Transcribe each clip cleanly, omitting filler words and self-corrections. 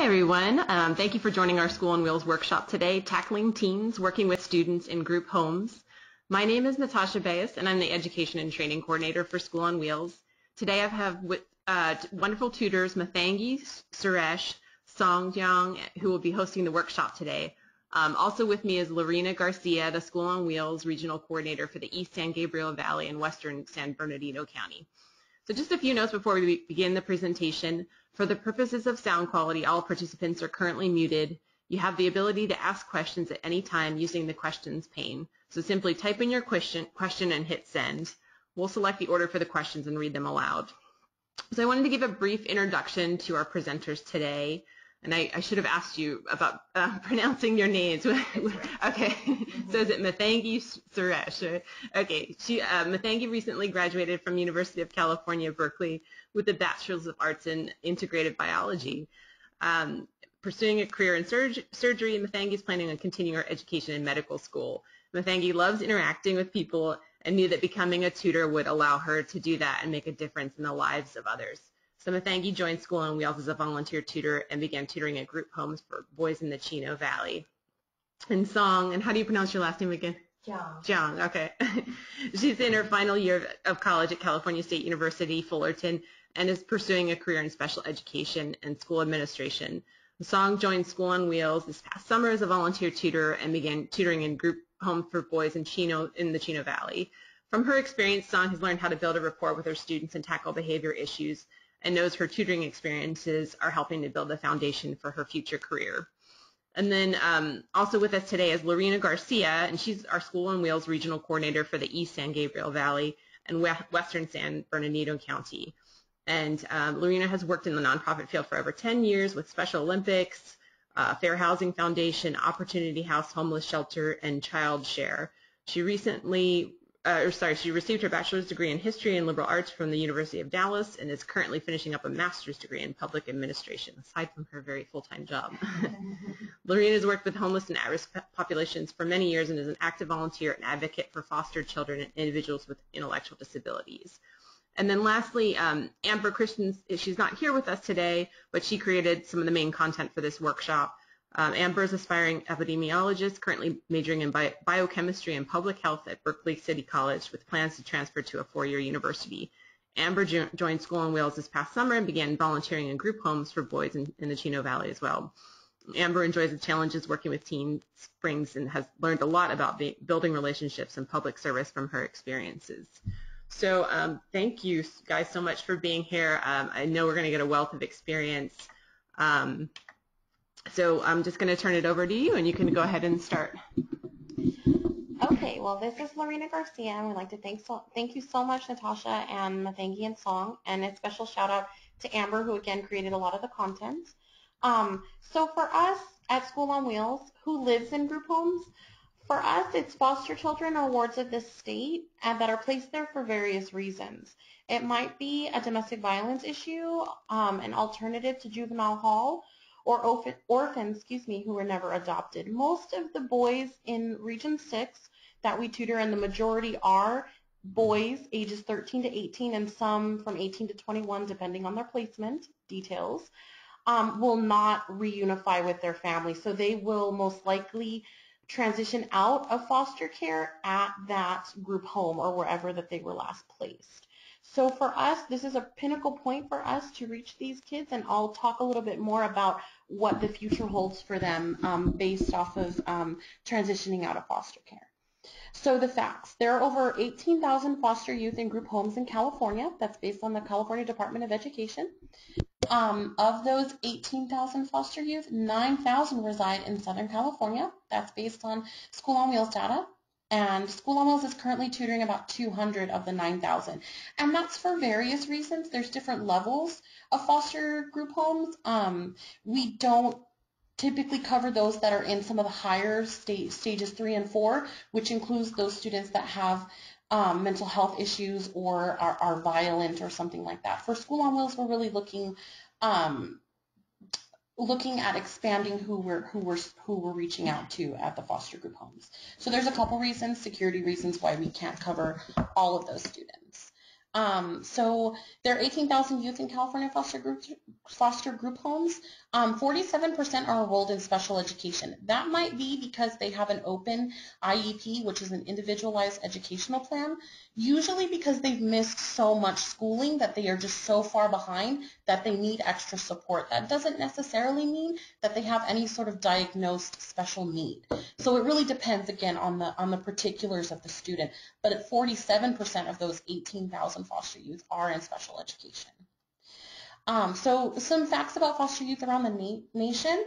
Hi everyone, thank you for joining our School on Wheels workshop today, Tackling Teens, Working with Students in Group Homes. My name is Natasha Bayes and I'm the Education and Training Coordinator for School on Wheels. Today I have wonderful tutors Mathangi Suresh, Songyang, who will be hosting the workshop today. Also with me is Lorena Garcia, the School on Wheels Regional Coordinator for the East San Gabriel Valley and Western San Bernardino County. So just a few notes before we begin the presentation. For the purposes of sound quality, all participants are currently muted. You have the ability to ask questions at any time using the questions pane. So simply type in your question and hit send. We'll select the order for the questions and read them aloud. So I wanted to give a brief introduction to our presenters today. And I should have asked you about pronouncing your names. Okay, so is it Mathangi Suresh? Okay, Mathangi recently graduated from University of California Berkeley with a Bachelor of Arts in Integrative Biology. Pursuing a career in surgery, Mathangi is planning on continuing her education in medical school. Mathangi loves interacting with people and knew that becoming a tutor would allow her to do that and make a difference in the lives of others. So Mathangi joined School on Wheels as a volunteer tutor and began tutoring at group homes for boys in the Chino Valley. And how do you pronounce your last name again? Jiang, okay. She's in her final year of college at California State University, Fullerton, and is pursuing a career in special education and school administration. Song joined School on Wheels this past summer as a volunteer tutor and began tutoring in group homes for boys in the Chino Valley. From her experience, Song has learned how to build a rapport with her students and tackle behavior issues, and knows her tutoring experiences are helping to build a foundation for her future career. And then also with us today is Lorena Garcia, and she's our School on Wheels Regional Coordinator for the East San Gabriel Valley and Western San Bernardino County. And Lorena has worked in the nonprofit field for over 10 years with Special Olympics, Fair Housing Foundation, Opportunity House Homeless Shelter, and Child Share. She received her bachelor's degree in history and liberal arts from the University of Dallas and is currently finishing up a master's degree in public administration, aside from her very full-time job. Lorena has worked with homeless and at-risk populations for many years and is an active volunteer and advocate for foster children and individuals with intellectual disabilities. And then lastly, Amber Christian, she's not here with us today, but she created some of the main content for this workshop. Amber is an aspiring epidemiologist, currently majoring in biochemistry and public health at Berkeley City College with plans to transfer to a four-year university. Amber joined School on Wheels this past summer and began volunteering in group homes for boys in the Chino Valley as well. Amber enjoys the challenges working with Teen Springs and has learned a lot about building relationships and public service from her experiences. So thank you guys so much for being here. I know we're going to get a wealth of experience. So I'm just going to turn it over to you, and you can go ahead and start. Okay, well, this is Lorena Garcia, and we'd like to thank you so much, Natasha and Mathangi and Song, and a special shout-out to Amber, who, again, created a lot of the content. So for us at School on Wheels, who lives in group homes, for us, it's foster children or wards of the state that are placed there for various reasons. It might be a domestic violence issue, an alternative to juvenile hall, or orphans, who were never adopted. Most of the boys in Region 6 that we tutor, and the majority are boys ages 13 to 18 and some from 18 to 21, depending on their placement details, will not reunify with their family. So they will most likely transition out of foster care at that group home or wherever that they were last placed. So for us, this is a pinnacle point for us to reach these kids, and I'll talk a little bit more about what the future holds for them based off of transitioning out of foster care. So the facts. There are over 18,000 foster youth in group homes in California. That's based on the California Department of Education. Of those 18,000 foster youth, 9,000 reside in Southern California. That's based on School on Wheels data. And School on Wheels is currently tutoring about 200 of the 9,000. And that's for various reasons. There's different levels of foster group homes. We don't typically cover those that are in some of the higher stages 3 and 4, which includes those students that have mental health issues or are violent or something like that. For School on Wheels, we're really looking at expanding who we're reaching out to at the foster group homes. So there's a couple reasons, security reasons, why we can't cover all of those students. So there are 18,000 youth in California foster group homes. 47% are enrolled in special education. That might be because they have an open IEP, which is an individualized educational plan, usually because they've missed so much schooling that they are just so far behind that they need extra support. That doesn't necessarily mean that they have any sort of diagnosed special need. So it really depends, again, on the particulars of the student. But at 47% of those 18,000 foster youth are in special education. So some facts about foster youth around the nation.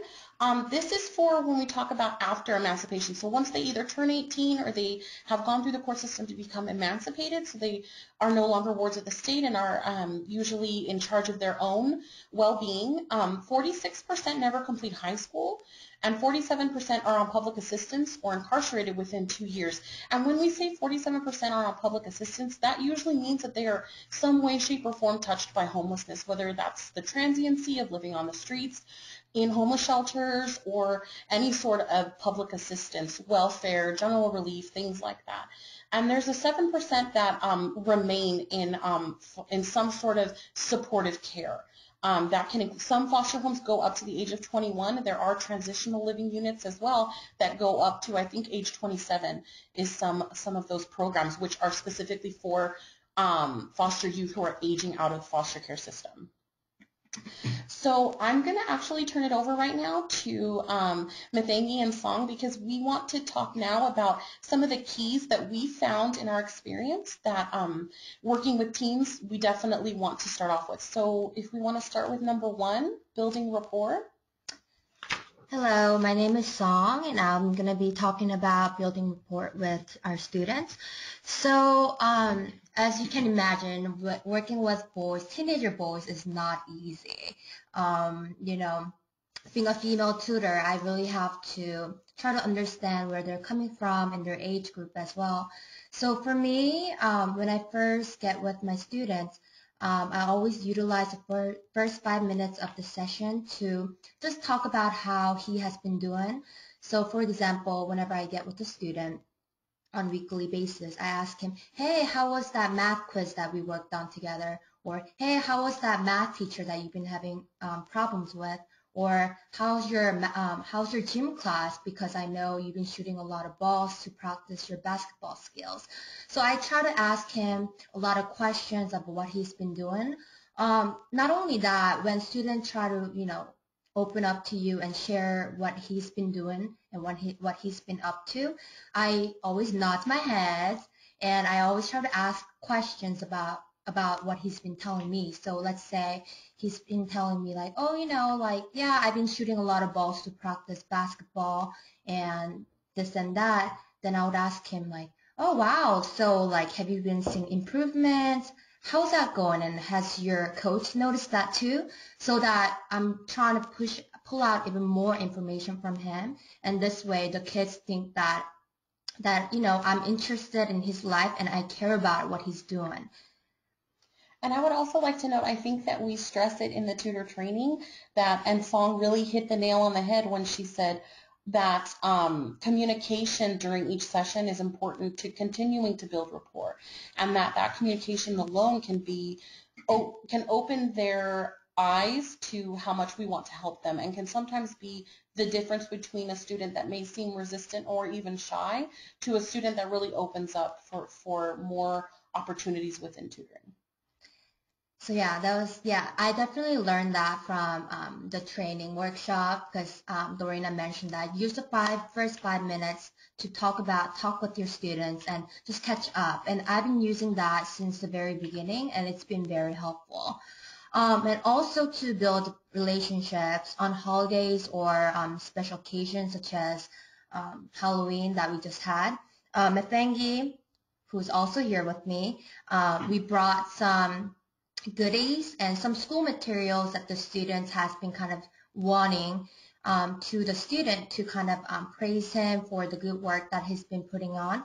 This is for when we talk about after emancipation. So once they either turn 18 or they have gone through the court system to become emancipated, so they are no longer wards of the state and are usually in charge of their own well-being. 46% never complete high school, and 47% are on public assistance or incarcerated within 2 years. And when we say 47% are on public assistance, that usually means that they are some way, shape, or form touched by homelessness, whether that's the transiency of living on the streets, in homeless shelters, or any sort of public assistance, welfare, general relief, things like that. And there's a 7% that remain in some sort of supportive care. That can, some foster homes go up to the age of 21. There are transitional living units as well that go up to, I think, age 27 is some of those programs, which are specifically for foster youth who are aging out of the foster care system. So I'm going to actually turn it over right now to Mathangi and Song, because we want to talk now about some of the keys that we found in our experience that working with teens we definitely want to start off with. So if we want to start with number 1, building rapport. Hello, my name is Song, and I'm going to be talking about building rapport with our students. So, as you can imagine, working with boys, teenager boys, is not easy. Being a female tutor, I really have to try to understand where they're coming from and their age group as well. So for me, when I first get with my students, I always utilize the first 5 minutes of the session to just talk about how he has been doing. So for example, whenever I get with a student on a weekly basis, I ask him, hey, how was that math quiz that we worked on together? Or, hey, how was that math teacher that you've been having problems with? Or how's your gym class, because I know you've been shooting a lot of balls to practice your basketball skills. So I try to ask him a lot of questions about what he's been doing. Not only that, when students try to, open up to you and share what he's been doing and what he's been up to, I always nod my head and I always try to ask questions about what he's been telling me. So let's say he's been telling me like, oh, yeah, I've been shooting a lot of balls to practice basketball and this and that. Then I would ask him like, oh, wow, so like, have you been seeing improvements? How's that going? And has your coach noticed that too? So that I'm trying to pull out even more information from him. And this way the kids think that I'm interested in his life and I care about what he's doing. And I would also like to note, I think that we stress it in the tutor training and Song really hit the nail on the head when she said that communication during each session is important to continuing to build rapport, and that communication alone can open their eyes to how much we want to help them, and can sometimes be the difference between a student that may seem resistant or even shy to a student that really opens up for more opportunities within tutoring. So yeah, I definitely learned that from the training workshop, because Dorina mentioned that use the first 5 minutes to talk with your students and just catch up. And I've been using that since the very beginning, and it's been very helpful. And also to build relationships on holidays or special occasions such as Halloween that we just had. Mathangi, who's also here with me, we brought some goodies and some school materials that the students has been kind of wanting to the student to kind of praise him for the good work that he's been putting on.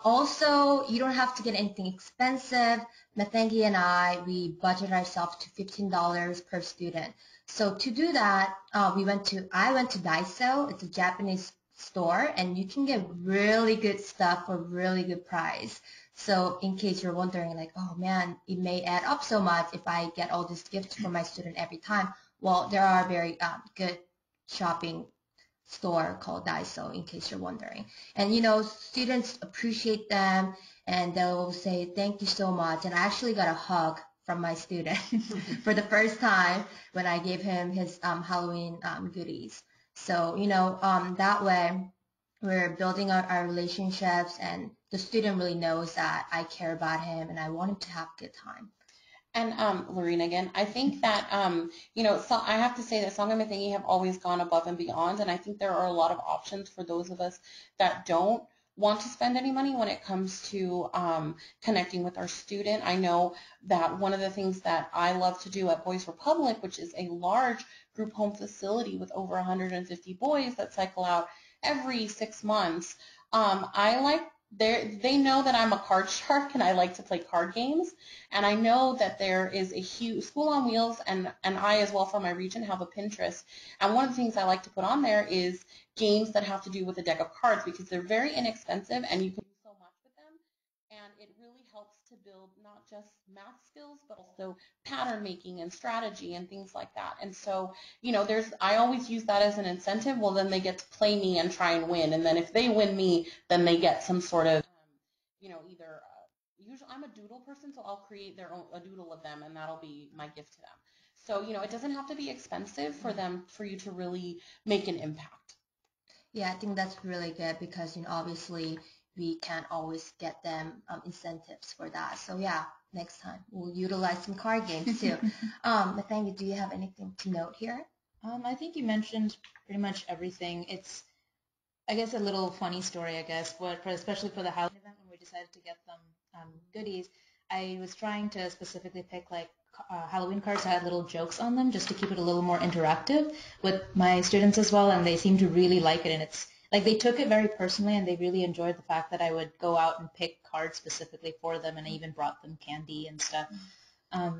Also, you don't have to get anything expensive. Mathangi and we budget ourselves to $15 per student. So to do that, I went to Daiso. It's a Japanese store, and you can get really good stuff for really good price. So in case you're wondering, like, oh man, it may add up so much if I get all these gifts for my student every time. Well, there are very good shopping store called Daiso, in case you're wondering. And students appreciate them, and they'll say thank you so much. And I actually got a hug from my student for the first time when I gave him his Halloween goodies. So that way we're building our relationships, and the student really knows that I care about him and I want him to have a good time. And Lorena, again, I think that so I have to say that Song and Mathangi have always gone above and beyond, and I think there are a lot of options for those of us that don't want to spend any money when it comes to connecting with our student. I know that one of the things that I love to do at Boys Republic, which is a large group home facility with over 150 boys that cycle out every 6 months, they know that I'm a card shark and I like to play card games, and I know that there is a huge School on Wheels, and I as well from my region have a Pinterest, and one of the things I like to put on there is games that have to do with a deck of cards, because they're very inexpensive and you can do so much with them, and it really helps to build not just math skills but also pattern making and strategy and things like that. And so I always use that as an incentive. Well, then they get to play me and try and win, and then if they win me, then they get some sort of either usually I'm a doodle person, so I'll create a doodle of them, and that'll be my gift to them. So it doesn't have to be expensive for you to really make an impact. Yeah, I think that's really good, because obviously we can't always get them incentives for that. So yeah, next time we'll utilize some card games too. Mathangi, do you have anything to note here? I think you mentioned pretty much everything. It's, I guess, a little funny story, I guess, but especially for the Halloween event when we decided to get them goodies, I was trying to specifically pick like Halloween cards that had little jokes on them, just to keep it a little more interactive with my students as well, and they seemed to really like it. And it's like they took it very personally, and they really enjoyed the fact that I would go out and pick cards specifically for them, and I even brought them candy and stuff.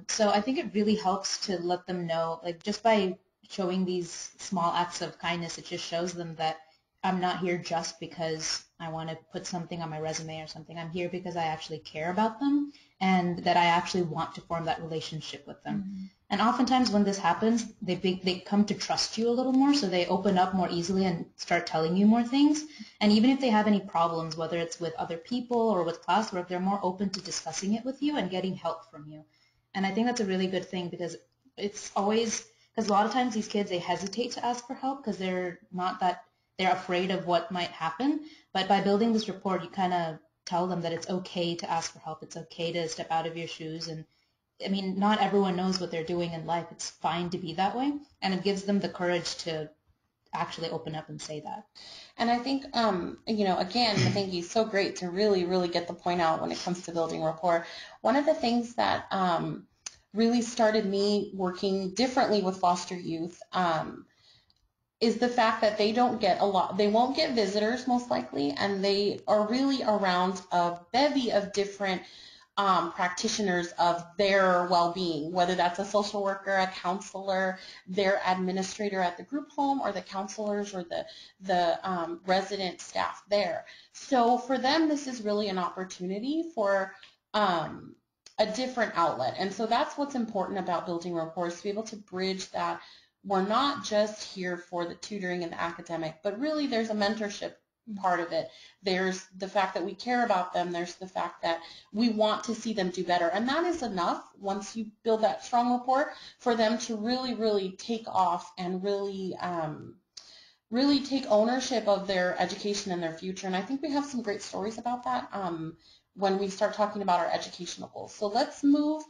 So I think it really helps to let them know, like just by showing these small acts of kindness, it just shows them that I'm not here just because I want to put something on my resume or something. I'm here because I actually care about them, and that I actually want to form that relationship with them. Mm-hmm. And oftentimes when this happens, they come to trust you a little more, so they open up more easily and start telling you more things. And even if they have any problems, whether it's with other people or with classwork, they're more open to discussing it with you and getting help from you. And I think that's a really good thing, because because a lot of times these kids, they hesitate to ask for help because they're afraid of what might happen. But by building this rapport, you kind of tell them that it's okay to ask for help. It's okay to step out of your shoes. And I mean, not everyone knows what they're doing in life. It's fine to be that way. And it gives them the courage to actually open up and say that. And I think, again, I think it's so great to really, really get the point out when it comes to building rapport. One of the things that really started me working differently with foster youth is the fact that they won't get visitors most likely, and they are really around a bevy of different practitioners of their well-being, whether that's a social worker, a counselor, their administrator at the group home, or the counselors or the resident staff there. So for them, this is really an opportunity for a different outlet. And so that's what's important about building rapport, is to be able to bridge that we're not just here for the tutoring and the academic, but really there's a mentorship part of it. There's the fact that we care about them. There's the fact that we want to see them do better. And that is enough, once you build that strong rapport, for them to really, really take off and really take ownership of their education and their future. And I think we have some great stories about that when we start talking about our educational goals. So let's move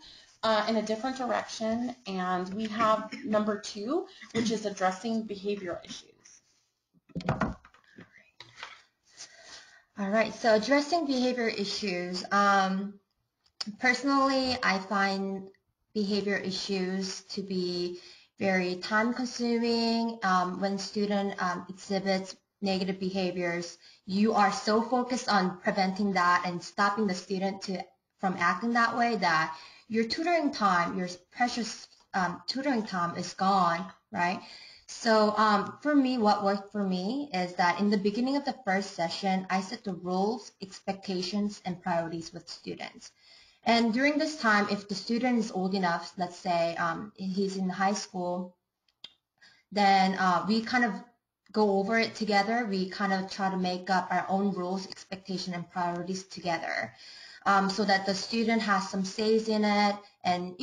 in a different direction, and we have number 2, which is addressing behavioral issues. All right, so addressing behavior issues. Personally, I find behavior issues to be very time-consuming. When student exhibits negative behaviors, you are so focused on preventing that and stopping the student from acting that way that your tutoring time, your precious tutoring time is gone, right? So for me, what worked for me is that in the beginning of the first session, I set the roles, expectations, and priorities with students. And during this time, if the student is old enough, let's say he's in high school, then we kind of go over it together. We kind of try to make up our own rules, expectation, and priorities together, so that the student has some says in it. And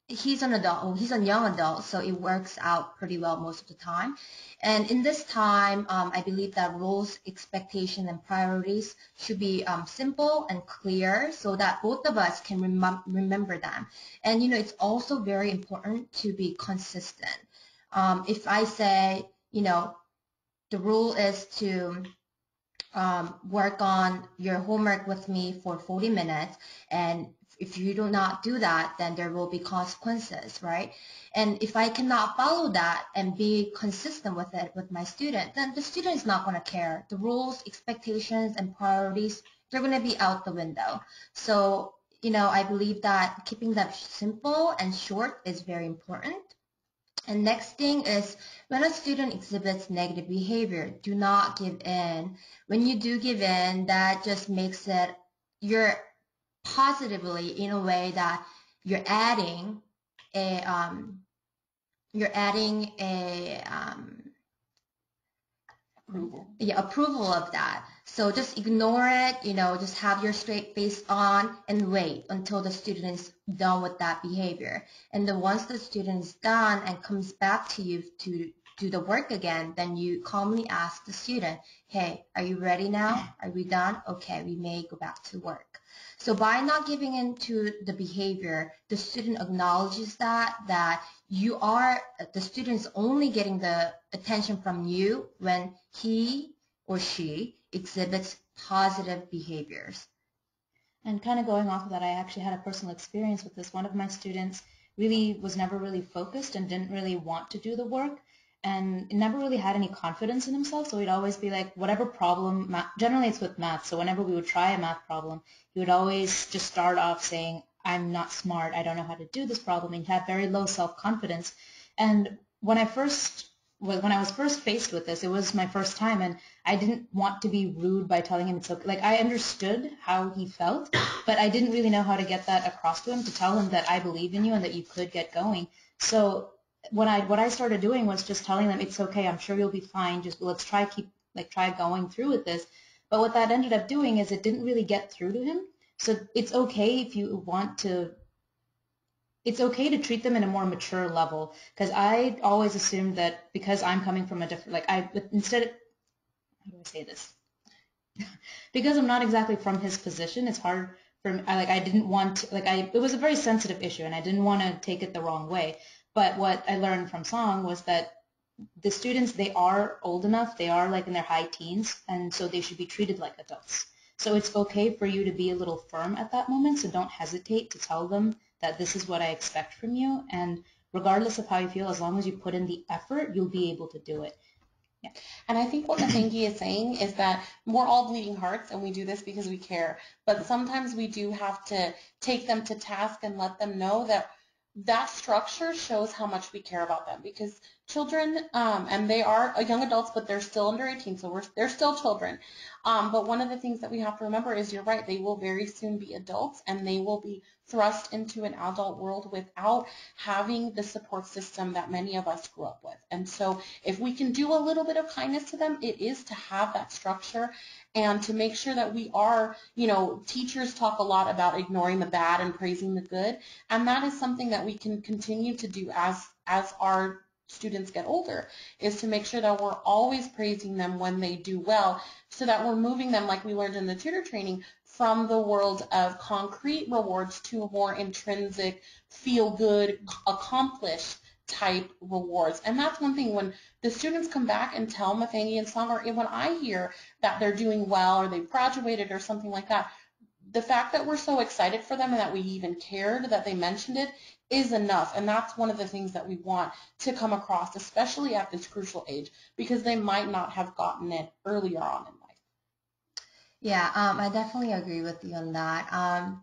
he's an adult, he's a young adult, so it works out pretty well most of the time. And in this time, I believe that rules, expectation, and priorities should be simple and clear, so that both of us can remember them. And it's also very important to be consistent. If I say, the rule is to work on your homework with me for 40 minutes, and if you do not do that, then there will be consequences, right? And if I cannot follow that and be consistent with it with my student, then the student is not going to care. The rules, expectations, and priorities, they're going to be out the window. So, I believe that keeping that simple and short is very important. And next thing is, when a student exhibits negative behavior, do not give in. When you do give in, that just makes it, you're positively in a way that you're adding a approval of that. So just ignore it, just have your straight face on and wait until the student is done with that behavior. And then once the student is done and comes back to you to do the work again, then you calmly ask the student, hey, are you ready now? Are we done? Okay, we may go back to work. So by not giving in to the behavior, the student acknowledges that the student is only getting the attention from you when he or she exhibits positive behaviors. And kind of going off of that, I actually had a personal experience with this. One of my students really was never really focused and didn't really want to do the work, and never really had any confidence in himself. So he'd always be like, whatever problem, generally it's with math, so whenever we would try a math problem, he would always just start off saying, I'm not smart, I don't know how to do this problem, and he had very low self-confidence. And when I was first faced with this, it was my first time, and I didn't want to be rude by telling him it's okay. Like, I understood how he felt, but I didn't really know how to get that across to him, to tell him that I believe in you and that you could get going. So what I started doing was just telling them, it's okay, I'm sure you'll be fine, just let's try going through with this. But what that ended up doing is it didn't really get through to him. So it's okay if you want to, it's okay to treat them in a more mature level, because I always assumed that because I'm coming from a different, how do I say this? Because I'm not exactly from his position, it's hard for me, I didn't want, it was a very sensitive issue, and I didn't want to take it the wrong way. But what I learned from Song was that the students, they are old enough, they are in their high teens, and so they should be treated like adults. So it's okay for you to be a little firm at that moment, so don't hesitate to tell them that this is what I expect from you, and regardless of how you feel, as long as you put in the effort, you'll be able to do it. Yeah. And I think what Mathangi is saying is that we're all bleeding hearts and we do this because we care, but sometimes we do have to take them to task and let them know that that structure shows how much we care about them, because children, and they are young adults, but they're still under 18, so they're still children. But one of the things that we have to remember is, you're right, they will very soon be adults, and they will be thrust into an adult world without having the support system that many of us grew up with. And so if we can do a little bit of kindness to them, it is to have that structure and to make sure that we are, teachers talk a lot about ignoring the bad and praising the good, and that is something that we can continue to do as our students get older, is to make sure that we're always praising them when they do well, so that we're moving them, like we learned in the tutor training, from the world of concrete rewards to more intrinsic, feel-good, accomplished type rewards. And that's one thing, when the students come back and tell Mathangi and Song, or when I hear that they're doing well or they've graduated or something like that, the fact that we're so excited for them and that we even cared that they mentioned it is enough. And that's one of the things that we want to come across, especially at this crucial age, because they might not have gotten it earlier on in life. Yeah, I definitely agree with you on that.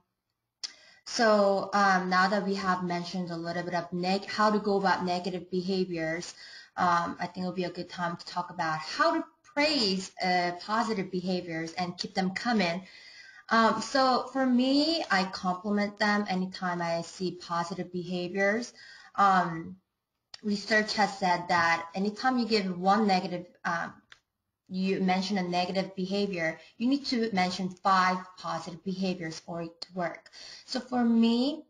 So now that we have mentioned a little bit of how to go about negative behaviors, I think it'll be a good time to talk about how to praise positive behaviors and keep them coming. So for me, I compliment them anytime I see positive behaviors. Research has said that anytime you give one negative, you mention a negative behavior, you need to mention 5 positive behaviors for it to work. So for me,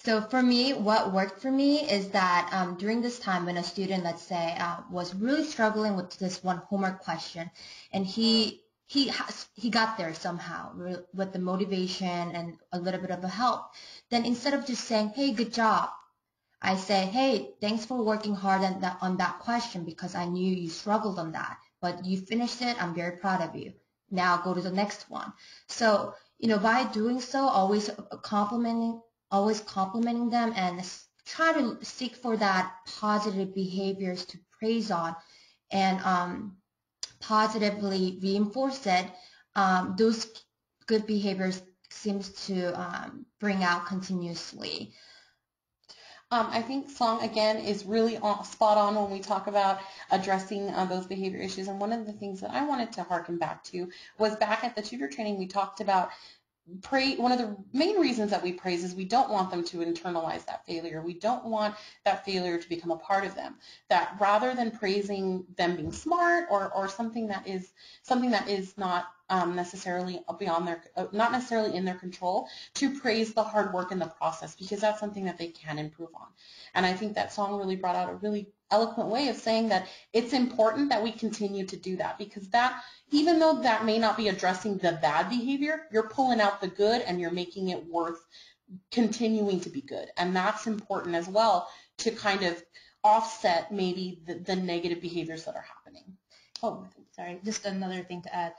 what worked for me is that during this time when a student, let's say, was really struggling with this one homework question, and he got there somehow with the motivation and a little bit of a help, then instead of just saying, hey, good job, I say, hey, thanks for working hard on that question because I knew you struggled on that, but you finished it. I'm very proud of you. Now go to the next one. So, by doing so, always complimenting them and try to seek for that positive behaviors to praise on and positively reinforce it. Those good behaviors seems to bring out continuously. I think Song, again, is really spot on when we talk about addressing those behavior issues. And one of the things that I wanted to harken back to was back at the tutor training, we talked about one of the main reasons that we praise is we don't want them to internalize that failure. We don't want that failure to become a part of them. That rather than praising them being smart or something that is not necessarily not necessarily in their control, to praise the hard work in the process, because that's something that they can improve on. And I think that song really brought out a really eloquent way of saying that it's important that we continue to do that, because that, even though that may not be addressing the bad behavior, you're pulling out the good and you're making it worth continuing to be good. And that's important as well to kind of offset maybe the negative behaviors that are happening. Oh, sorry, just another thing to add.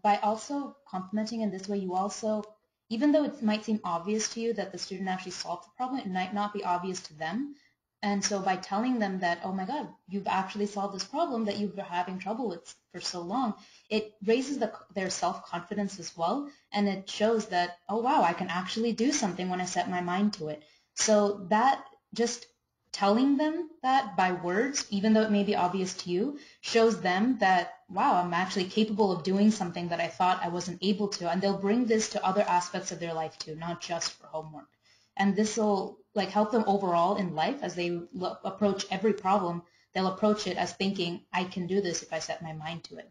By also complimenting in this way, you also, even though it might seem obvious to you that the student actually solved the problem, it might not be obvious to them. And so by telling them that, oh my God, you've actually solved this problem that you've been having trouble with for so long, it raises their self-confidence as well. And it shows that, oh wow, I can actually do something when I set my mind to it. So that just telling them that by words, even though it may be obvious to you, shows them that, wow, I'm actually capable of doing something that I thought I wasn't able to. And they'll bring this to other aspects of their life too, not just for homework. And this will help them overall in life as they approach every problem. They'll approach it as thinking, I can do this if I set my mind to it.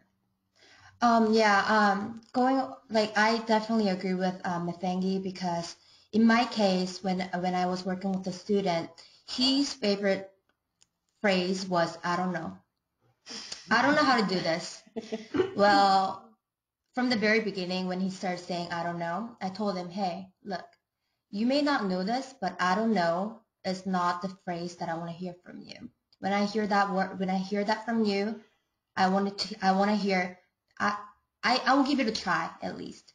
I definitely agree with Mathangi, because in my case, when I was working with a student, his favorite phrase was, I don't know. I don't know how to do this. Well, from the very beginning, when he started saying, I don't know, I told him, hey, look, you may not know this, but I don't know is not the phrase that I want to hear from you. When I hear that word, when I hear that from you, I want to hear, I will give it a try at least.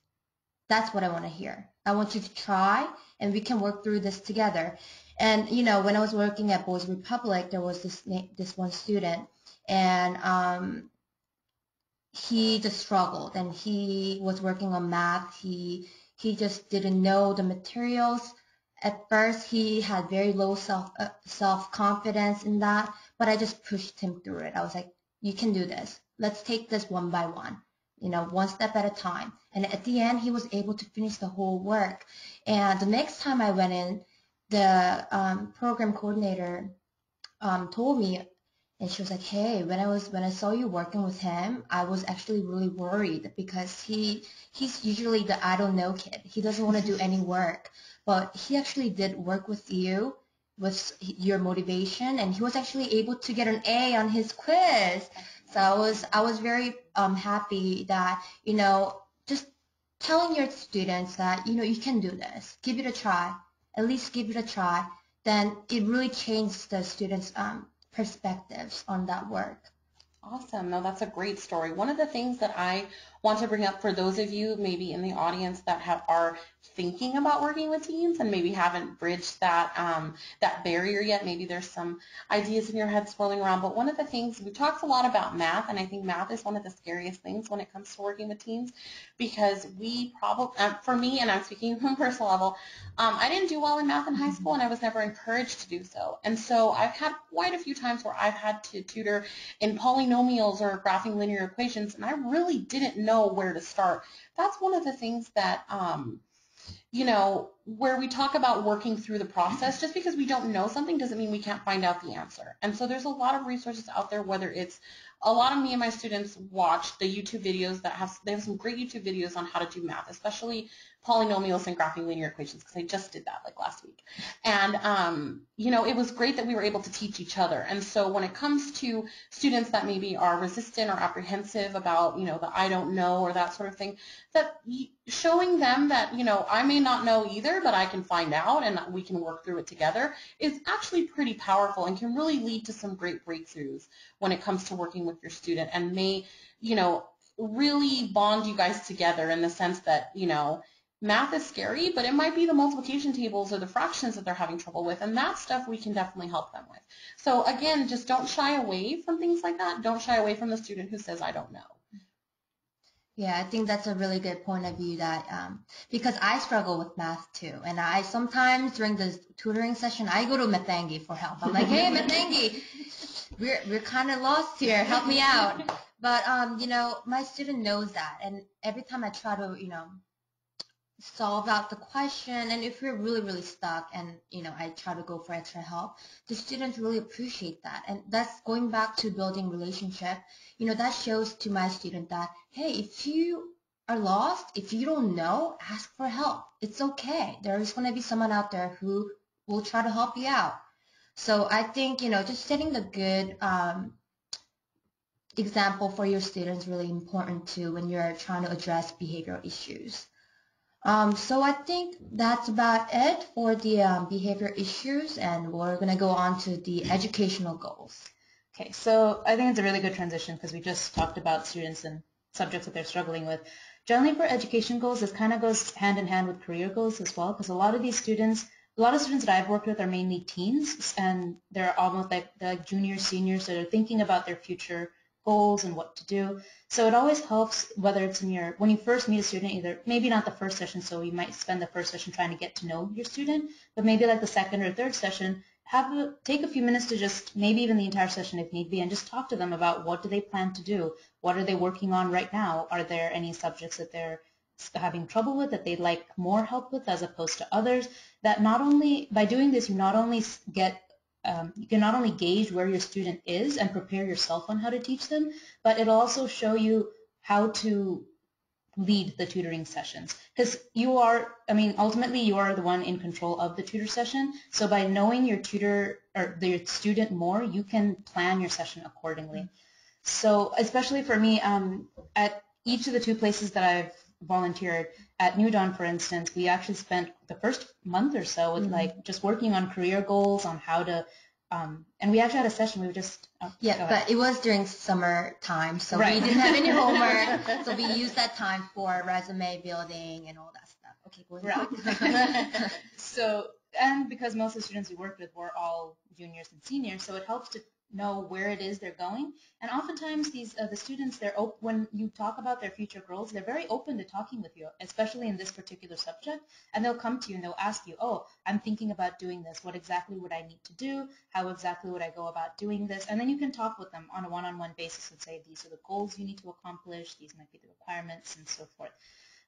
That's what I want to hear. I want you to try, and we can work through this together. And when I was working at Boys Republic, there was this one student, and he just struggled, and he was working on math. He just didn't know the materials. At first, he had very low self-confidence in that, but I just pushed him through it. I was like, you can do this. Let's take this one by one, one step at a time. And at the end, he was able to finish the whole work. And the next time I went in, the program coordinator told me, and she was like, hey, when I saw you working with him, I was actually really worried, because he's usually the I don't know kid. He doesn't want to do any work. But he actually did work with you, with your motivation, and he was actually able to get an A on his quiz. So I was very happy that, just telling your students that, you can do this. Give it a try. At least give it a try. Then it really changes the students' perspectives on that work. Awesome. No, that's a great story. One of the things that I want to bring up for those of you maybe in the audience that are thinking about working with teens and maybe haven't bridged that barrier yet, maybe there's some ideas in your head swirling around. But one of the things, we talked a lot about math, and I think math is one of the scariest things when it comes to working with teens, because we probably, for me, and I'm speaking from a personal level, I didn't do well in math in high school, and I was never encouraged to do so. And so I've had quite a few times where I've had to tutor in polynomials or graphing linear equations, and I really didn't know where to start. That's one of the things that, where we talk about working through the process. Just because we don't know something doesn't mean we can't find out the answer. And so there's a lot of resources out there, whether it's a lot of me and my students watch the YouTube videos they have some great YouTube videos on how to do math, especially polynomials and graphing linear equations, because I just did that like last week. And, it was great that we were able to teach each other. And so when it comes to students that maybe are resistant or apprehensive about, the I don't know or that sort of thing, that showing them that, I may not know either, but I can find out and we can work through it together is actually pretty powerful and can really lead to some great breakthroughs when it comes to working with your student, and may, really bond you guys together in the sense that, math is scary, but it might be the multiplication tables or the fractions that they're having trouble with, and that stuff we can definitely help them with. So again, just don't shy away from things like that. Don't shy away from the student who says, I don't know. Yeah, I think that's a really good point of view, that because I struggle with math too, and I sometimes during the tutoring session I go to Mathangi for help. I'm like, hey Mathangi, we're kind of lost here, help me out. But my student knows that, and every time I try to solve out the question, and if we're really, really stuck and, I try to go for extra help, the students really appreciate that. And that's going back to building relationship. That shows to my student that, hey, if you are lost, if you don't know, ask for help. It's okay. There's going to be someone out there who will try to help you out. So I think, just setting the good example for your students is really important too when you're trying to address behavioral issues. So I think that's about it for the behavior issues, and we're going to go on to the educational goals. Okay, so I think it's a really good transition because we just talked about students and subjects that they're struggling with. Generally for education goals, this kind of goes hand in hand with career goals as well, because a lot of students that I've worked with are mainly teens, and they're almost like juniors, seniors, that are thinking about their future goals and what to do. So it always helps, whether it's when you first meet a student, either maybe not the first session, so you might spend the first session trying to get to know your student, but maybe like the second or third session, take a few minutes to just, maybe even the entire session if need be, and just talk to them about what do they plan to do, what are they working on right now, are there any subjects that they're having trouble with that they'd like more help with as opposed to others. That not only, by doing this, you can not only gauge where your student is and prepare yourself on how to teach them, but it'll also show you how to lead the tutoring sessions. Because ultimately you are the one in control of the tutor session. So by knowing your tutor or your student more, you can plan your session accordingly. So especially for me, at each of the two places that I've volunteered, at New Dawn, for instance, we actually spent the first month or so with just working on career goals, on how to, and we actually had a session. We were just but it was during summer time, so right. We didn't have any homework, so we used that time for resume building and all that stuff. Okay, going right. So, and because most of the students we worked with were all juniors and seniors, so it helps to know where it is they're going. And oftentimes the students, when you talk about their future goals, they're very open to talking with you, especially in this particular subject, and they'll come to you and they'll ask you, oh, I'm thinking about doing this. What exactly would I need to do? How exactly would I go about doing this? And then you can talk with them on a one-on-one basis and say, these are the goals you need to accomplish, these might be the requirements, and so forth.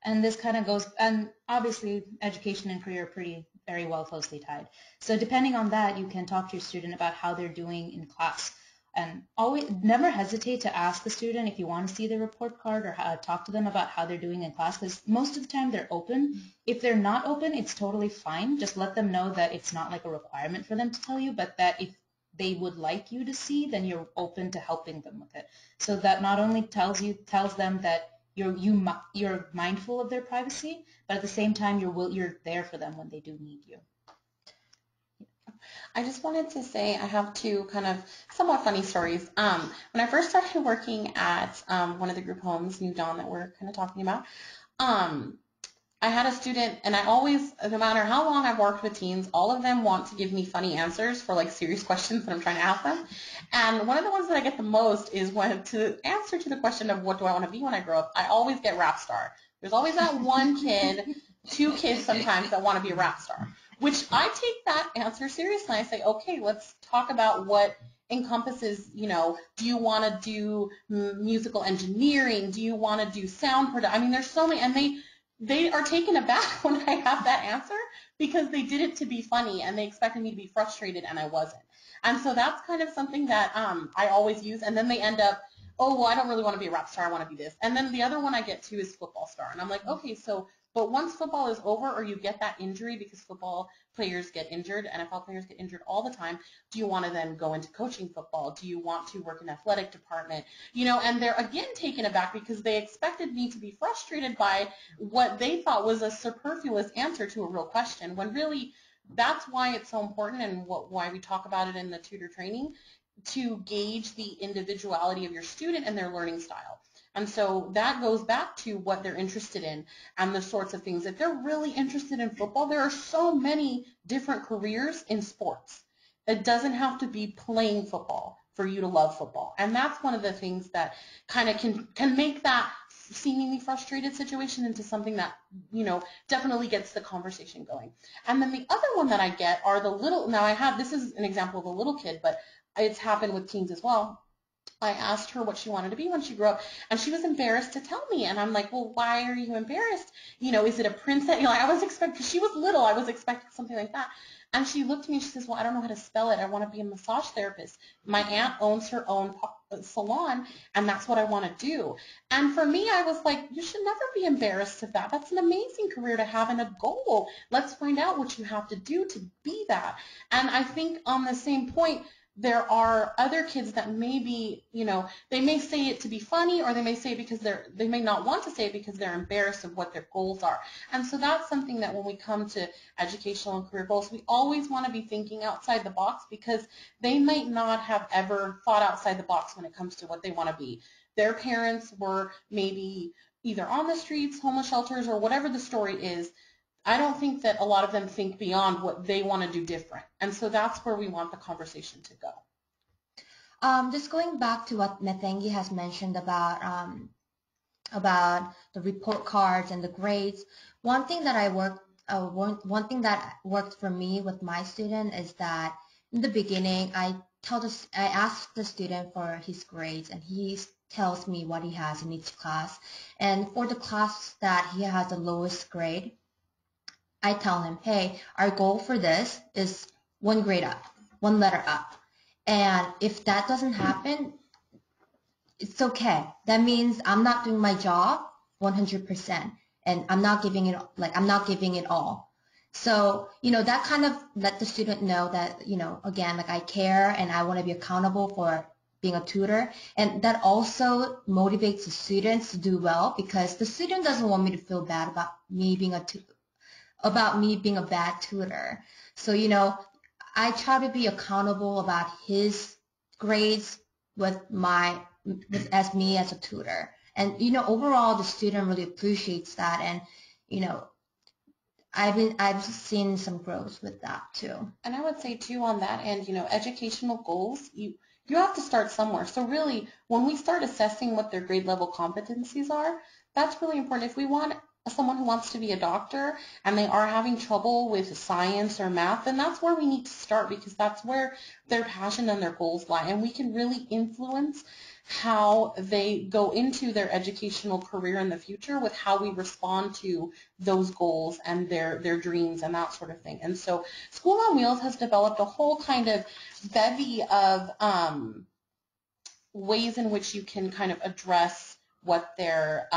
And this kind of goes, and obviously education and career are very well closely tied. So depending on that, you can talk to your student about how they're doing in class. And always never hesitate to ask the student if you want to see their report card, or talk to them about how they're doing in class, because most of the time they're open. If they're not open, it's totally fine. Just let them know that it's not like a requirement for them to tell you, but that if they would like you to see, then you're open to helping them with it. So that not only tells them that you're mindful of their privacy, but at the same time you're there for them when they do need you. I just wanted to say I have two kind of somewhat funny stories. When I first started working at one of the group homes, New Dawn, that we're kind of talking about, um, I had a student, and I always, no matter how long I've worked with teens, all of them want to give me funny answers for like serious questions that I'm trying to ask them. And one of the ones that I get the most is when to answer to the question of what do I want to be when I grow up, I always get rap star. There's always that one kid, two kids sometimes that want to be a rap star, which I take that answer seriously. I say, okay, let's talk about what encompasses, do you want to do musical engineering? Do you want to do sound production? I mean, there's so many, and they are taken aback when I have that answer because they did it to be funny and they expected me to be frustrated and I wasn't. And so that's kind of something that I always use. And then they end up, oh, well, I don't really want to be a rap star. I want to be this. And then the other one I get to is football star. And I'm like, okay, so, but once football is over or you get that injury, because football players get injured, NFL players get injured all the time, do you want to then go into coaching football? Do you want to work in athletic department? And they're again taken aback because they expected me to be frustrated by what they thought was a superfluous answer to a real question, when really that's why it's so important and why we talk about it in the tutor training, to gauge the individuality of your student and their learning style. And so that goes back to what they're interested in and the sorts of things. If they're really interested in football, there are so many different careers in sports. It doesn't have to be playing football for you to love football. And that's one of the things that kind of can make that seemingly frustrated situation into something that, definitely gets the conversation going. And then the other one that I get are the little, this is an example of a little kid, but it's happened with teens as well. I asked her what she wanted to be when she grew up, and she was embarrassed to tell me. And I'm like, well, why are you embarrassed? Is it a princess? I was expecting, she was little, I was expecting something like that. And she looked at me and she says, well, I don't know how to spell it. I want to be a massage therapist. My aunt owns her own salon, and that's what I want to do. And for me, I was like, you should never be embarrassed of that. That's an amazing career to have and a goal. Let's find out what you have to do to be that. And I think on the same point, there are other kids that maybe, they may say it to be funny, or they may say it because they may not want to say it because they're embarrassed of what their goals are. And so that's something that when we come to educational and career goals, we always want to be thinking outside the box, because they might not have ever thought outside the box when it comes to what they want to be. Their parents were maybe either on the streets, homeless shelters, or whatever the story is. I don't think that a lot of them think beyond what they want to do different. And so that's where we want the conversation to go. Just going back to what Mathangi has mentioned about the report cards and the grades, one thing that worked for me with my student is that in the beginning I asked the student for his grades, and he tells me what he has in each class. And for the class that he has the lowest grade, I tell him, hey, our goal for this is 1 grade up, 1 letter up. And if that doesn't happen, it's okay. That means I'm not doing my job 100%, and I'm not giving it all. So, that kind of let the student know that, again, I care and I want to be accountable for being a tutor. And that also motivates the students to do well, because the student doesn't want me to feel bad about me being a bad tutor. So, I try to be accountable about his grades as me as a tutor. And, overall the student really appreciates that. And, I've seen some growth with that too. And I would say too on that end, educational goals, you have to start somewhere. So really, when we start assessing what their grade level competencies are, that's really important. If we want someone who wants to be a doctor and they are having trouble with science or math, then that's where we need to start, because that's where their passion and their goals lie. And we can really influence how they go into their educational career in the future with how we respond to those goals and their dreams and that sort of thing. And so School on Wheels has developed a whole kind of bevy of ways in which you can kind of address what their